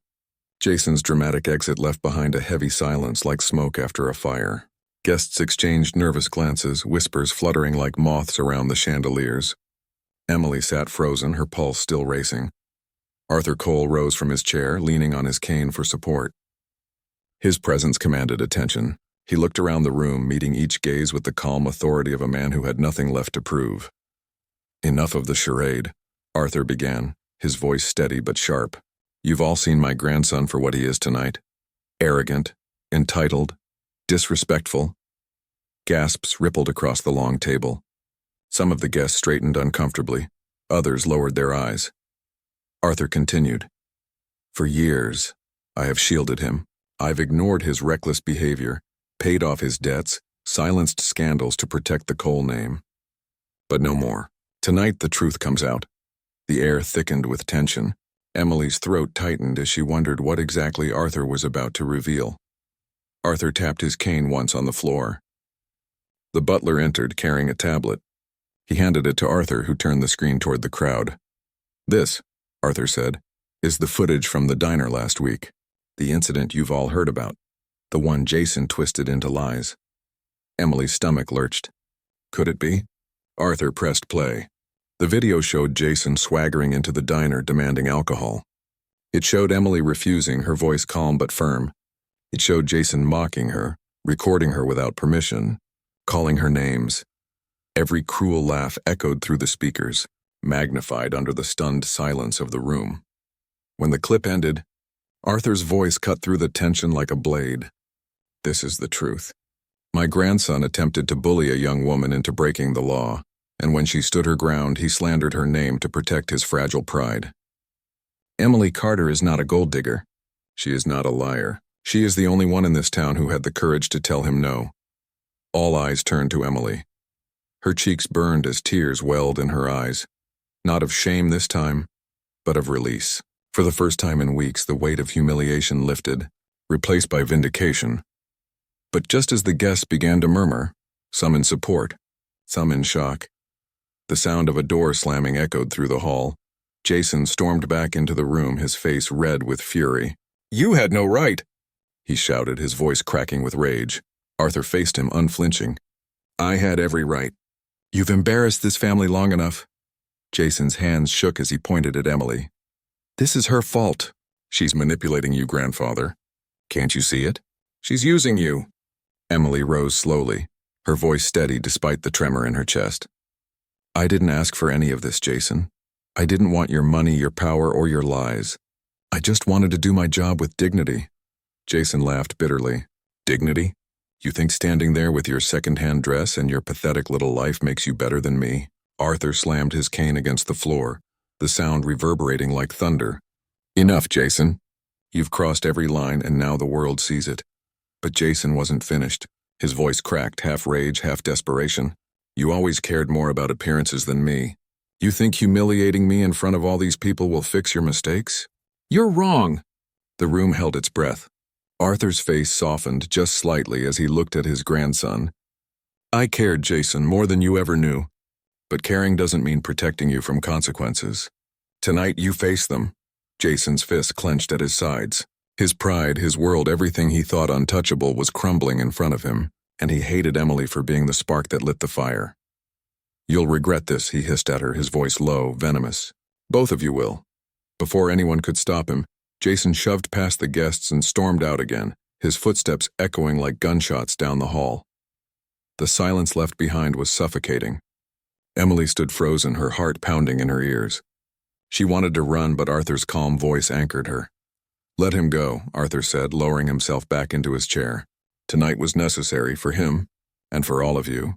Jason's dramatic exit left behind a heavy silence like smoke after a fire. Guests exchanged nervous glances, whispers fluttering like moths around the chandeliers. Emily sat frozen, her pulse still racing. Arthur Cole rose from his chair, leaning on his cane for support. His presence commanded attention. He looked around the room, meeting each gaze with the calm authority of a man who had nothing left to prove. "Enough of the charade," Arthur began, his voice steady but sharp. "You've all seen my grandson for what he is tonight. Arrogant, entitled, disrespectful." Gasps rippled across the long table. Some of the guests straightened uncomfortably, others lowered their eyes. Arthur continued, "For years, I have shielded him. I've ignored his reckless behavior, paid off his debts, silenced scandals to protect the Cole name. But no more. Tonight the truth comes out." The air thickened with tension. Emily's throat tightened as she wondered what exactly Arthur was about to reveal. Arthur tapped his cane once on the floor. The butler entered, carrying a tablet. He handed it to Arthur, who turned the screen toward the crowd. "This," Arthur said, "is the footage from the diner last week. The incident you've all heard about. The one Jason twisted into lies." Emily's stomach lurched. Could it be? Arthur pressed play. The video showed Jason swaggering into the diner demanding alcohol. It showed Emily refusing, her voice calm but firm. It showed Jason mocking her, recording her without permission, calling her names. Every cruel laugh echoed through the speakers, magnified under the stunned silence of the room. When the clip ended, Arthur's voice cut through the tension like a blade. "This is the truth. My grandson attempted to bully a young woman into breaking the law, and when she stood her ground, he slandered her name to protect his fragile pride. Emily Carter is not a gold digger. She is not a liar. She is the only one in this town who had the courage to tell him no." All eyes turned to Emily. Her cheeks burned as tears welled in her eyes, not of shame this time, but of release. For the first time in weeks, the weight of humiliation lifted, replaced by vindication. But just as the guests began to murmur, some in support, some in shock, the sound of a door slamming echoed through the hall. Jason stormed back into the room, his face red with fury. "You had no right!" he shouted, his voice cracking with rage. Arthur faced him, unflinching. "I had every right. You've embarrassed this family long enough." Jason's hands shook as he pointed at Emily. "This is her fault. She's manipulating you, grandfather. Can't you see it? She's using you." Emily rose slowly, her voice steady despite the tremor in her chest. "I didn't ask for any of this, Jason. I didn't want your money, your power, or your lies. I just wanted to do my job with dignity." Jason laughed bitterly. "Dignity? You think standing there with your second-hand dress and your pathetic little life makes you better than me?" Arthur slammed his cane against the floor, the sound reverberating like thunder. "Enough, Jason. You've crossed every line and now the world sees it." But Jason wasn't finished. His voice cracked, half rage, half desperation. "You always cared more about appearances than me. You think humiliating me in front of all these people will fix your mistakes? You're wrong." The room held its breath. Arthur's face softened just slightly as he looked at his grandson. "I cared, Jason, more than you ever knew. But caring doesn't mean protecting you from consequences. Tonight you face them." Jason's fists clenched at his sides. His pride, his world, everything he thought untouchable was crumbling in front of him, and he hated Emily for being the spark that lit the fire. "You'll regret this," he hissed at her, his voice low, venomous. "Both of you will." Before anyone could stop him, Jason shoved past the guests and stormed out again, his footsteps echoing like gunshots down the hall. The silence left behind was suffocating. Emily stood frozen, her heart pounding in her ears. She wanted to run, but Arthur's calm voice anchored her. "Let him go," Arthur said, lowering himself back into his chair. "Tonight was necessary for him, and for all of you."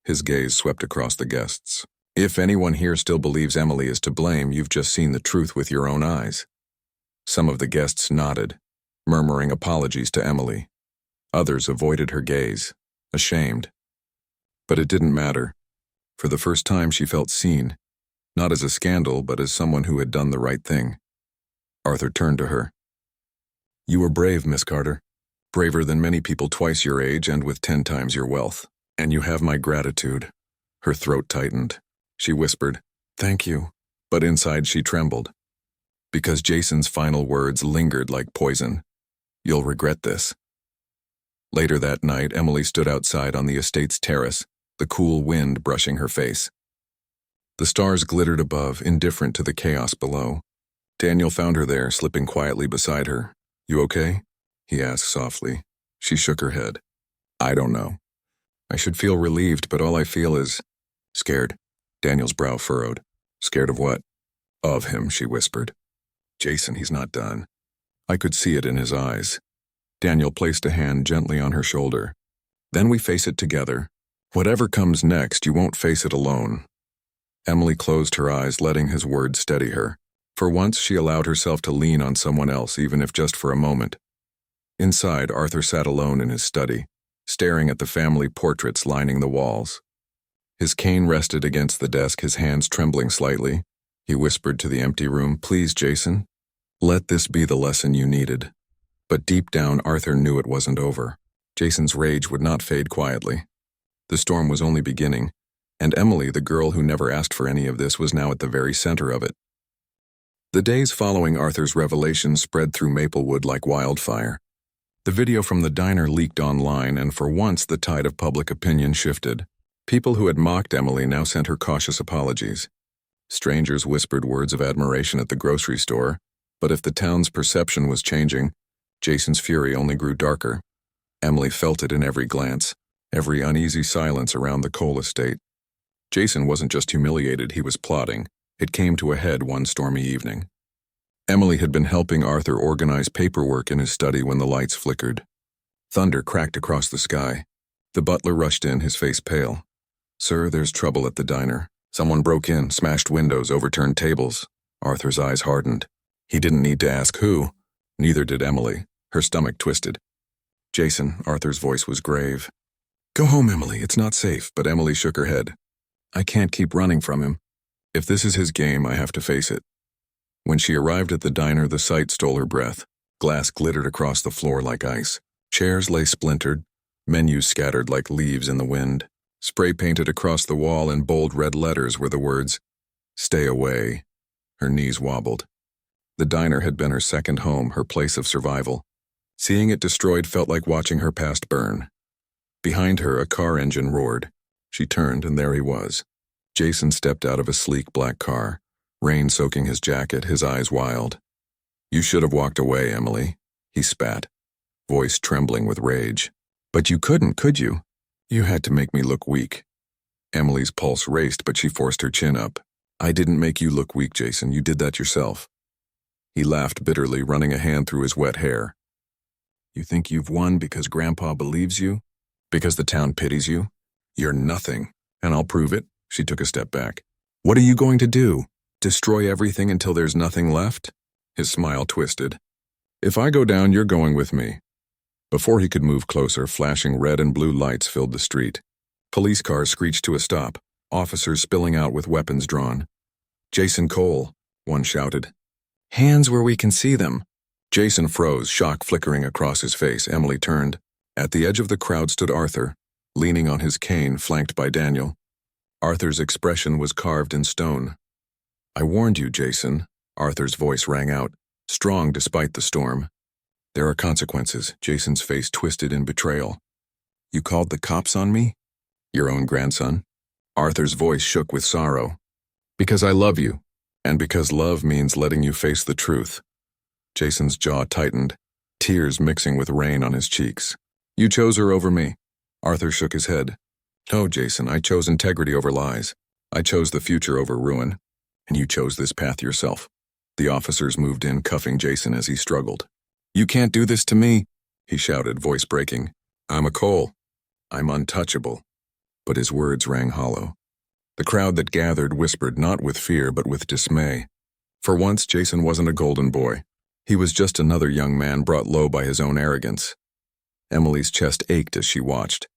His gaze swept across the guests. "If anyone here still believes Emily is to blame, you've just seen the truth with your own eyes." Some of the guests nodded, murmuring apologies to Emily. Others avoided her gaze, ashamed. But it didn't matter. For the first time she felt seen, not as a scandal, but as someone who had done the right thing. Arthur turned to her. "You were brave, Miss Carter. Braver than many people twice your age and with 10 times your wealth. And you have my gratitude." Her throat tightened. She whispered, "Thank you." But inside she trembled. Because Jason's final words lingered like poison. "You'll regret this." Later that night, Emily stood outside on the estate's terrace, the cool wind brushing her face. The stars glittered above, indifferent to the chaos below. Daniel found her there, slipping quietly beside her. "You okay?" he asked softly. She shook her head. "I don't know. I should feel relieved, but all I feel is scared." Daniel's brow furrowed. "Scared of what?" "Of him," she whispered. "Jason, he's not done." I could see it in his eyes. Daniel placed a hand gently on her shoulder. "Then we face it together. Whatever comes next, you won't face it alone." Emily closed her eyes, letting his words steady her. For once, she allowed herself to lean on someone else, even if just for a moment. Inside, Arthur sat alone in his study, staring at the family portraits lining the walls. His cane rested against the desk, his hands trembling slightly. He whispered to the empty room, "Please, Jason, let this be the lesson you needed." But deep down, Arthur knew it wasn't over. Jason's rage would not fade quietly. The storm was only beginning, and Emily, the girl who never asked for any of this, was now at the very center of it. The days following Arthur's revelation spread through Maplewood like wildfire. The video from the diner leaked online, and for once the tide of public opinion shifted. People who had mocked Emily now sent her cautious apologies. Strangers whispered words of admiration at the grocery store, but if the town's perception was changing, Jason's fury only grew darker. Emily felt it in every glance, every uneasy silence around the coal estate. Jason wasn't just humiliated, he was plotting. It came to a head one stormy evening. Emily had been helping Arthur organize paperwork in his study when the lights flickered. Thunder cracked across the sky. The butler rushed in, his face pale. "Sir, there's trouble at the diner. Someone broke in, smashed windows, overturned tables." Arthur's eyes hardened. He didn't need to ask who. Neither did Emily. Her stomach twisted. "Jason," Arthur's voice was grave. "Go home, Emily. It's not safe." But Emily shook her head. "I can't keep running from him. If this is his game, I have to face it." When she arrived at the diner, the sight stole her breath. Glass glittered across the floor like ice. Chairs lay splintered, menus scattered like leaves in the wind. Spray painted across the wall in bold red letters were the words, "Stay away." Her knees wobbled. The diner had been her second home, her place of survival. Seeing it destroyed felt like watching her past burn. Behind her, a car engine roared. She turned, and there he was. Jason stepped out of a sleek black car, rain soaking his jacket, his eyes wild. "You should have walked away, Emily," he spat, voice trembling with rage. "But you couldn't, could you? You had to make me look weak." Emily's pulse raced, but she forced her chin up. "I didn't make you look weak, Jason. You did that yourself." He laughed bitterly, running a hand through his wet hair. "You think you've won because Grandpa believes you? Because the town pities you? You're nothing, and I'll prove it." She took a step back. "What are you going to do? Destroy everything until there's nothing left?" His smile twisted. "If I go down, you're going with me." Before he could move closer, flashing red and blue lights filled the street. Police cars screeched to a stop, officers spilling out with weapons drawn. "Jason Cole," one shouted. "Hands where we can see them." Jason froze, shock flickering across his face. Emily turned. At the edge of the crowd stood Arthur, leaning on his cane, flanked by Daniel. Arthur's expression was carved in stone. "I warned you, Jason," Arthur's voice rang out, strong despite the storm. "There are consequences." Jason's face twisted in betrayal. "You called the cops on me? Your own grandson?" Arthur's voice shook with sorrow. "Because I love you, and because love means letting you face the truth." Jason's jaw tightened, tears mixing with rain on his cheeks. "You chose her over me." Arthur shook his head. "No, Jason, I chose integrity over lies. I chose the future over ruin. And you chose this path yourself." The officers moved in, cuffing Jason as he struggled. "You can't do this to me," he shouted, voice breaking. "I'm a Cole. I'm untouchable." But his words rang hollow. The crowd that gathered whispered not with fear but with dismay. For once, Jason wasn't a golden boy. He was just another young man brought low by his own arrogance. Emily's chest ached as she watched.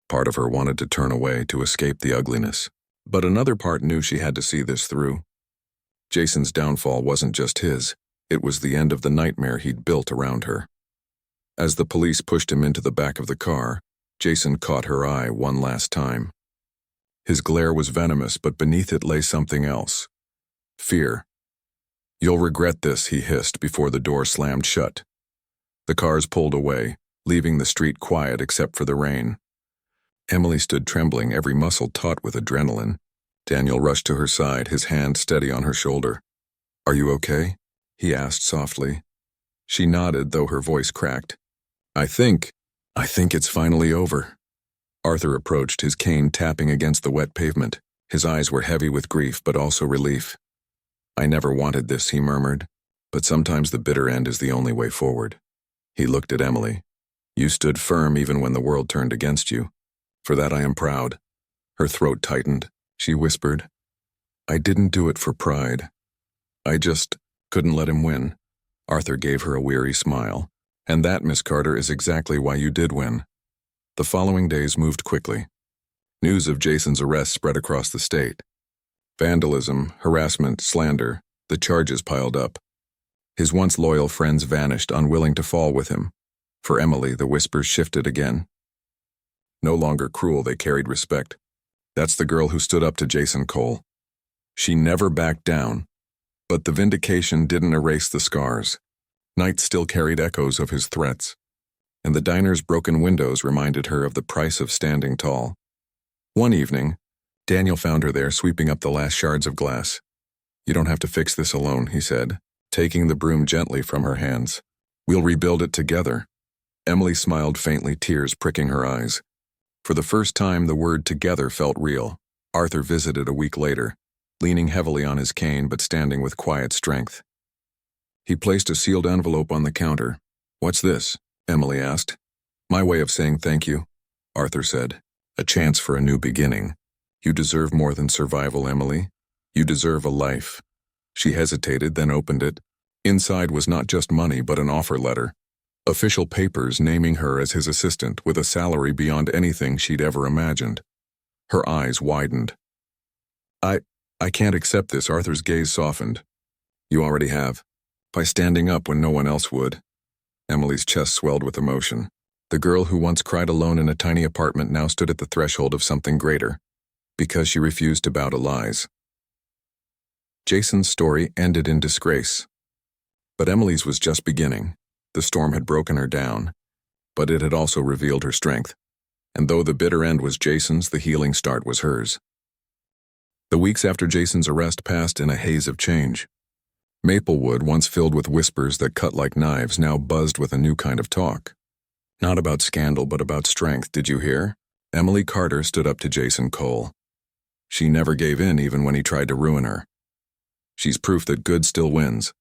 Part of her wanted to turn away to escape the ugliness, but another part knew she had to see this through. Jason's downfall wasn't just his, it was the end of the nightmare he'd built around her. As the police pushed him into the back of the car, Jason caught her eye one last time. His glare was venomous, but beneath it lay something else. Fear. "You'll regret this," he hissed before the door slammed shut. The cars pulled away, leaving the street quiet except for the rain. Emily stood trembling, every muscle taut with adrenaline. Daniel rushed to her side, his hand steady on her shoulder. "Are you okay?" he asked softly. She nodded, though her voice cracked. I think it's finally over." Arthur approached, his cane tapping against the wet pavement. His eyes were heavy with grief, but also relief. "I never wanted this," he murmured, "but sometimes the bitter end is the only way forward." He looked at Emily. "You stood firm even when the world turned against you. For that I am proud." Her throat tightened. She whispered, "I didn't do it for pride. I just couldn't let him win." Arthur gave her a weary smile. "And that, Miss Carter, is exactly why you did win." The following days moved quickly. News of Jason's arrest spread across the state. Vandalism, harassment, slander, the charges piled up. His once loyal friends vanished, unwilling to fall with him. For Emily, the whispers shifted again. No longer cruel, they carried respect. That's the girl who stood up to Jason Cole. She never backed down. But the vindication didn't erase the scars. Nights still carried echoes of his threats, and the diner's broken windows reminded her of the price of standing tall. One evening, Daniel found her there, sweeping up the last shards of glass. "You don't have to fix this alone," he said, taking the broom gently from her hands. "We'll rebuild it together." Emily smiled faintly, tears pricking her eyes. For the first time, the word together felt real. Arthur visited a week later, leaning heavily on his cane but standing with quiet strength. He placed a sealed envelope on the counter. "What's this?" Emily asked. "My way of saying thank you," Arthur said. "A chance for a new beginning. You deserve more than survival, Emily. You deserve a life." She hesitated, then opened it. Inside was not just money, but an offer letter. Official papers naming her as his assistant with a salary beyond anything she'd ever imagined. Her eyes widened. I can't accept this." Arthur's gaze softened. "You already have. By standing up when no one else would." Emily's chest swelled with emotion. The girl who once cried alone in a tiny apartment now stood at the threshold of something greater, because she refused to bow to lies. Jason's story ended in disgrace. But Emily's was just beginning. The storm had broken her down, but it had also revealed her strength. And though the bitter end was Jason's, the healing start was hers. The weeks after Jason's arrest passed in a haze of change. Maplewood, once filled with whispers that cut like knives, now buzzed with a new kind of talk. Not about scandal, but about strength, did you hear? Emily Carter stood up to Jason Cole. She never gave in even when he tried to ruin her. She's proof that good still wins.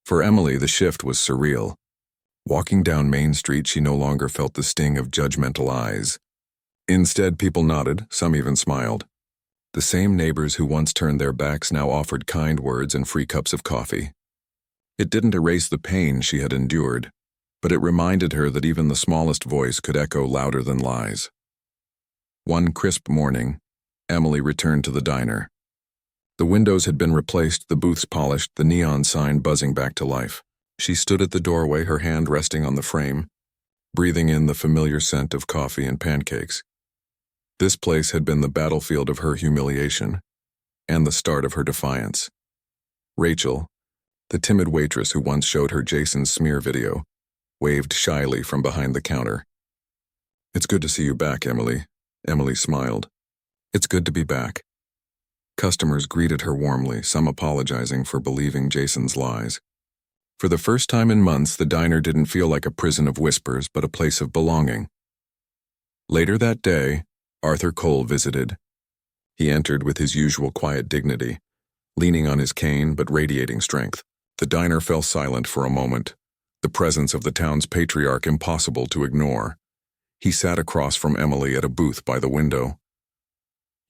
For Emily, the shift was surreal. Walking down Main Street, she no longer felt the sting of judgmental eyes. Instead, people nodded, some even smiled. The same neighbors who once turned their backs now offered kind words and free cups of coffee. It didn't erase the pain she had endured, but it reminded her that even the smallest voice could echo louder than lies. One crisp morning, Emily returned to the diner. The windows had been replaced, the booths polished, the neon sign buzzing back to life. She stood at the doorway, her hand resting on the frame, breathing in the familiar scent of coffee and pancakes. This place had been the battlefield of her humiliation and the start of her defiance. Rachel, the timid waitress who once showed her Jason's smear video, waved shyly from behind the counter. "It's good to see you back, Emily." Emily smiled. "It's good to be back." Customers greeted her warmly, some apologizing for believing Jason's lies. For the first time in months, the diner didn't feel like a prison of whispers, but a place of belonging. Later that day, Arthur Cole visited. He entered with his usual quiet dignity, leaning on his cane but radiating strength. The diner fell silent for a moment, the presence of the town's patriarch impossible to ignore. He sat across from Emily at a booth by the window.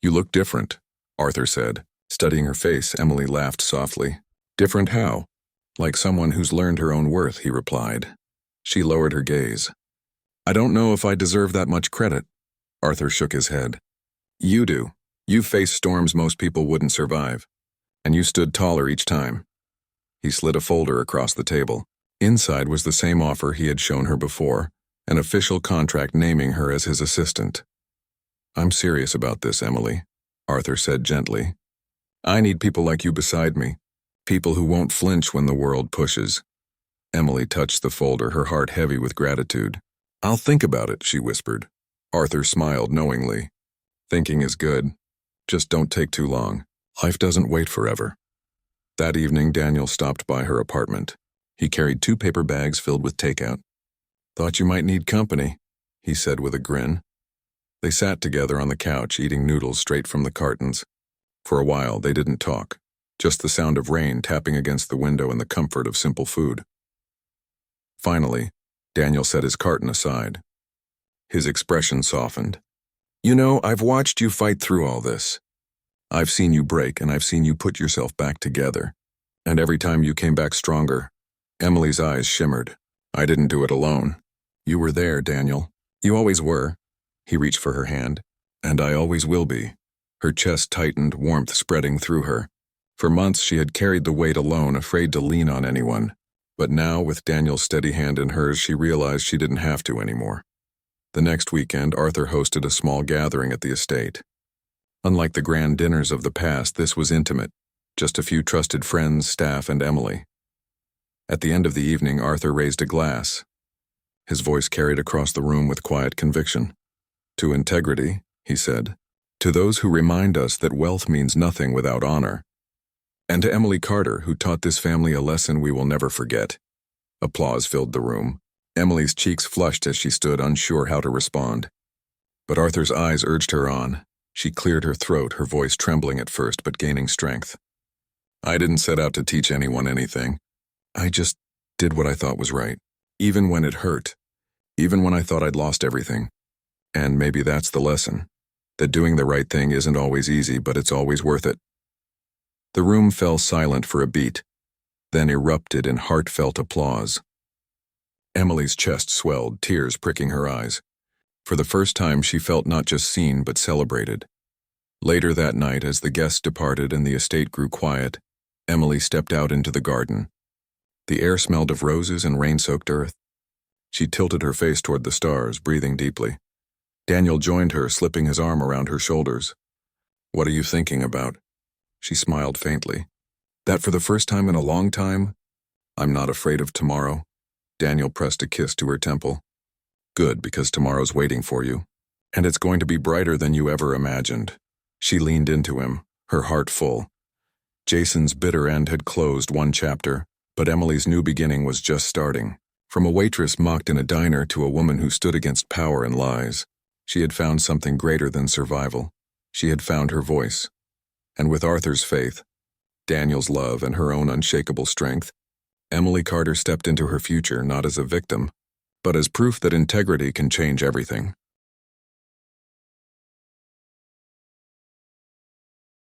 "You look different," Arthur said. Studying her face, Emily laughed softly. "Different how?" "Like someone who's learned her own worth," he replied. She lowered her gaze. "I don't know if I deserve that much credit." Arthur shook his head. "You do. You've faced storms most people wouldn't survive. And you stood taller each time." He slid a folder across the table. Inside was the same offer he had shown her before, an official contract naming her as his assistant. "I'm serious about this, Emily," Arthur said gently. "I need people like you beside me, people who won't flinch when the world pushes." Emily touched the folder, her heart heavy with gratitude. "I'll think about it," she whispered. Arthur smiled knowingly. "Thinking is good. Just don't take too long. Life doesn't wait forever." That evening, Daniel stopped by her apartment. He carried 2 paper bags filled with takeout. "Thought you might need company," he said with a grin. They sat together on the couch, eating noodles straight from the cartons. For a while, they didn't talk, just the sound of rain tapping against the window and the comfort of simple food. Finally, Daniel set his carton aside. His expression softened. "You know, I've watched you fight through all this. I've seen you break, and I've seen you put yourself back together. And every time you came back stronger." Emily's eyes shimmered. "I didn't do it alone. You were there, Daniel. You always were." He reached for her hand. "And I always will be." Her chest tightened, warmth spreading through her. For months she had carried the weight alone, afraid to lean on anyone. But now, with Daniel's steady hand in hers, she realized she didn't have to anymore. The next weekend, Arthur hosted a small gathering at the estate. Unlike the grand dinners of the past, this was intimate, just a few trusted friends, staff, and Emily. At the end of the evening, Arthur raised a glass. His voice carried across the room with quiet conviction. "To integrity," he said. "To those who remind us that wealth means nothing without honor. And to Emily Carter, who taught this family a lesson we will never forget." Applause filled the room. Emily's cheeks flushed as she stood, unsure how to respond. But Arthur's eyes urged her on. She cleared her throat, her voice trembling at first but gaining strength. "I didn't set out to teach anyone anything. I just did what I thought was right, even when it hurt, even when I thought I'd lost everything. And maybe that's the lesson, that doing the right thing isn't always easy, but it's always worth it." The room fell silent for a beat, then erupted in heartfelt applause. Emily's chest swelled, tears pricking her eyes. For the first time, she felt not just seen but celebrated. Later that night, as the guests departed and the estate grew quiet, Emily stepped out into the garden. The air smelled of roses and rain-soaked earth. She tilted her face toward the stars, breathing deeply. Daniel joined her, slipping his arm around her shoulders. "What are you thinking about?" She smiled faintly. That for the first time in a long time, I'm not afraid of tomorrow. Daniel pressed a kiss to her temple. Good, because tomorrow's waiting for you. And it's going to be brighter than you ever imagined. She leaned into him, her heart full. Jason's bitter end had closed one chapter, but Emily's new beginning was just starting. From a waitress mocked in a diner to a woman who stood against power and lies, she had found something greater than survival. She had found her voice. And with Arthur's faith, Daniel's love, and her own unshakable strength, Emily Carter stepped into her future not as a victim, but as proof that integrity can change everything.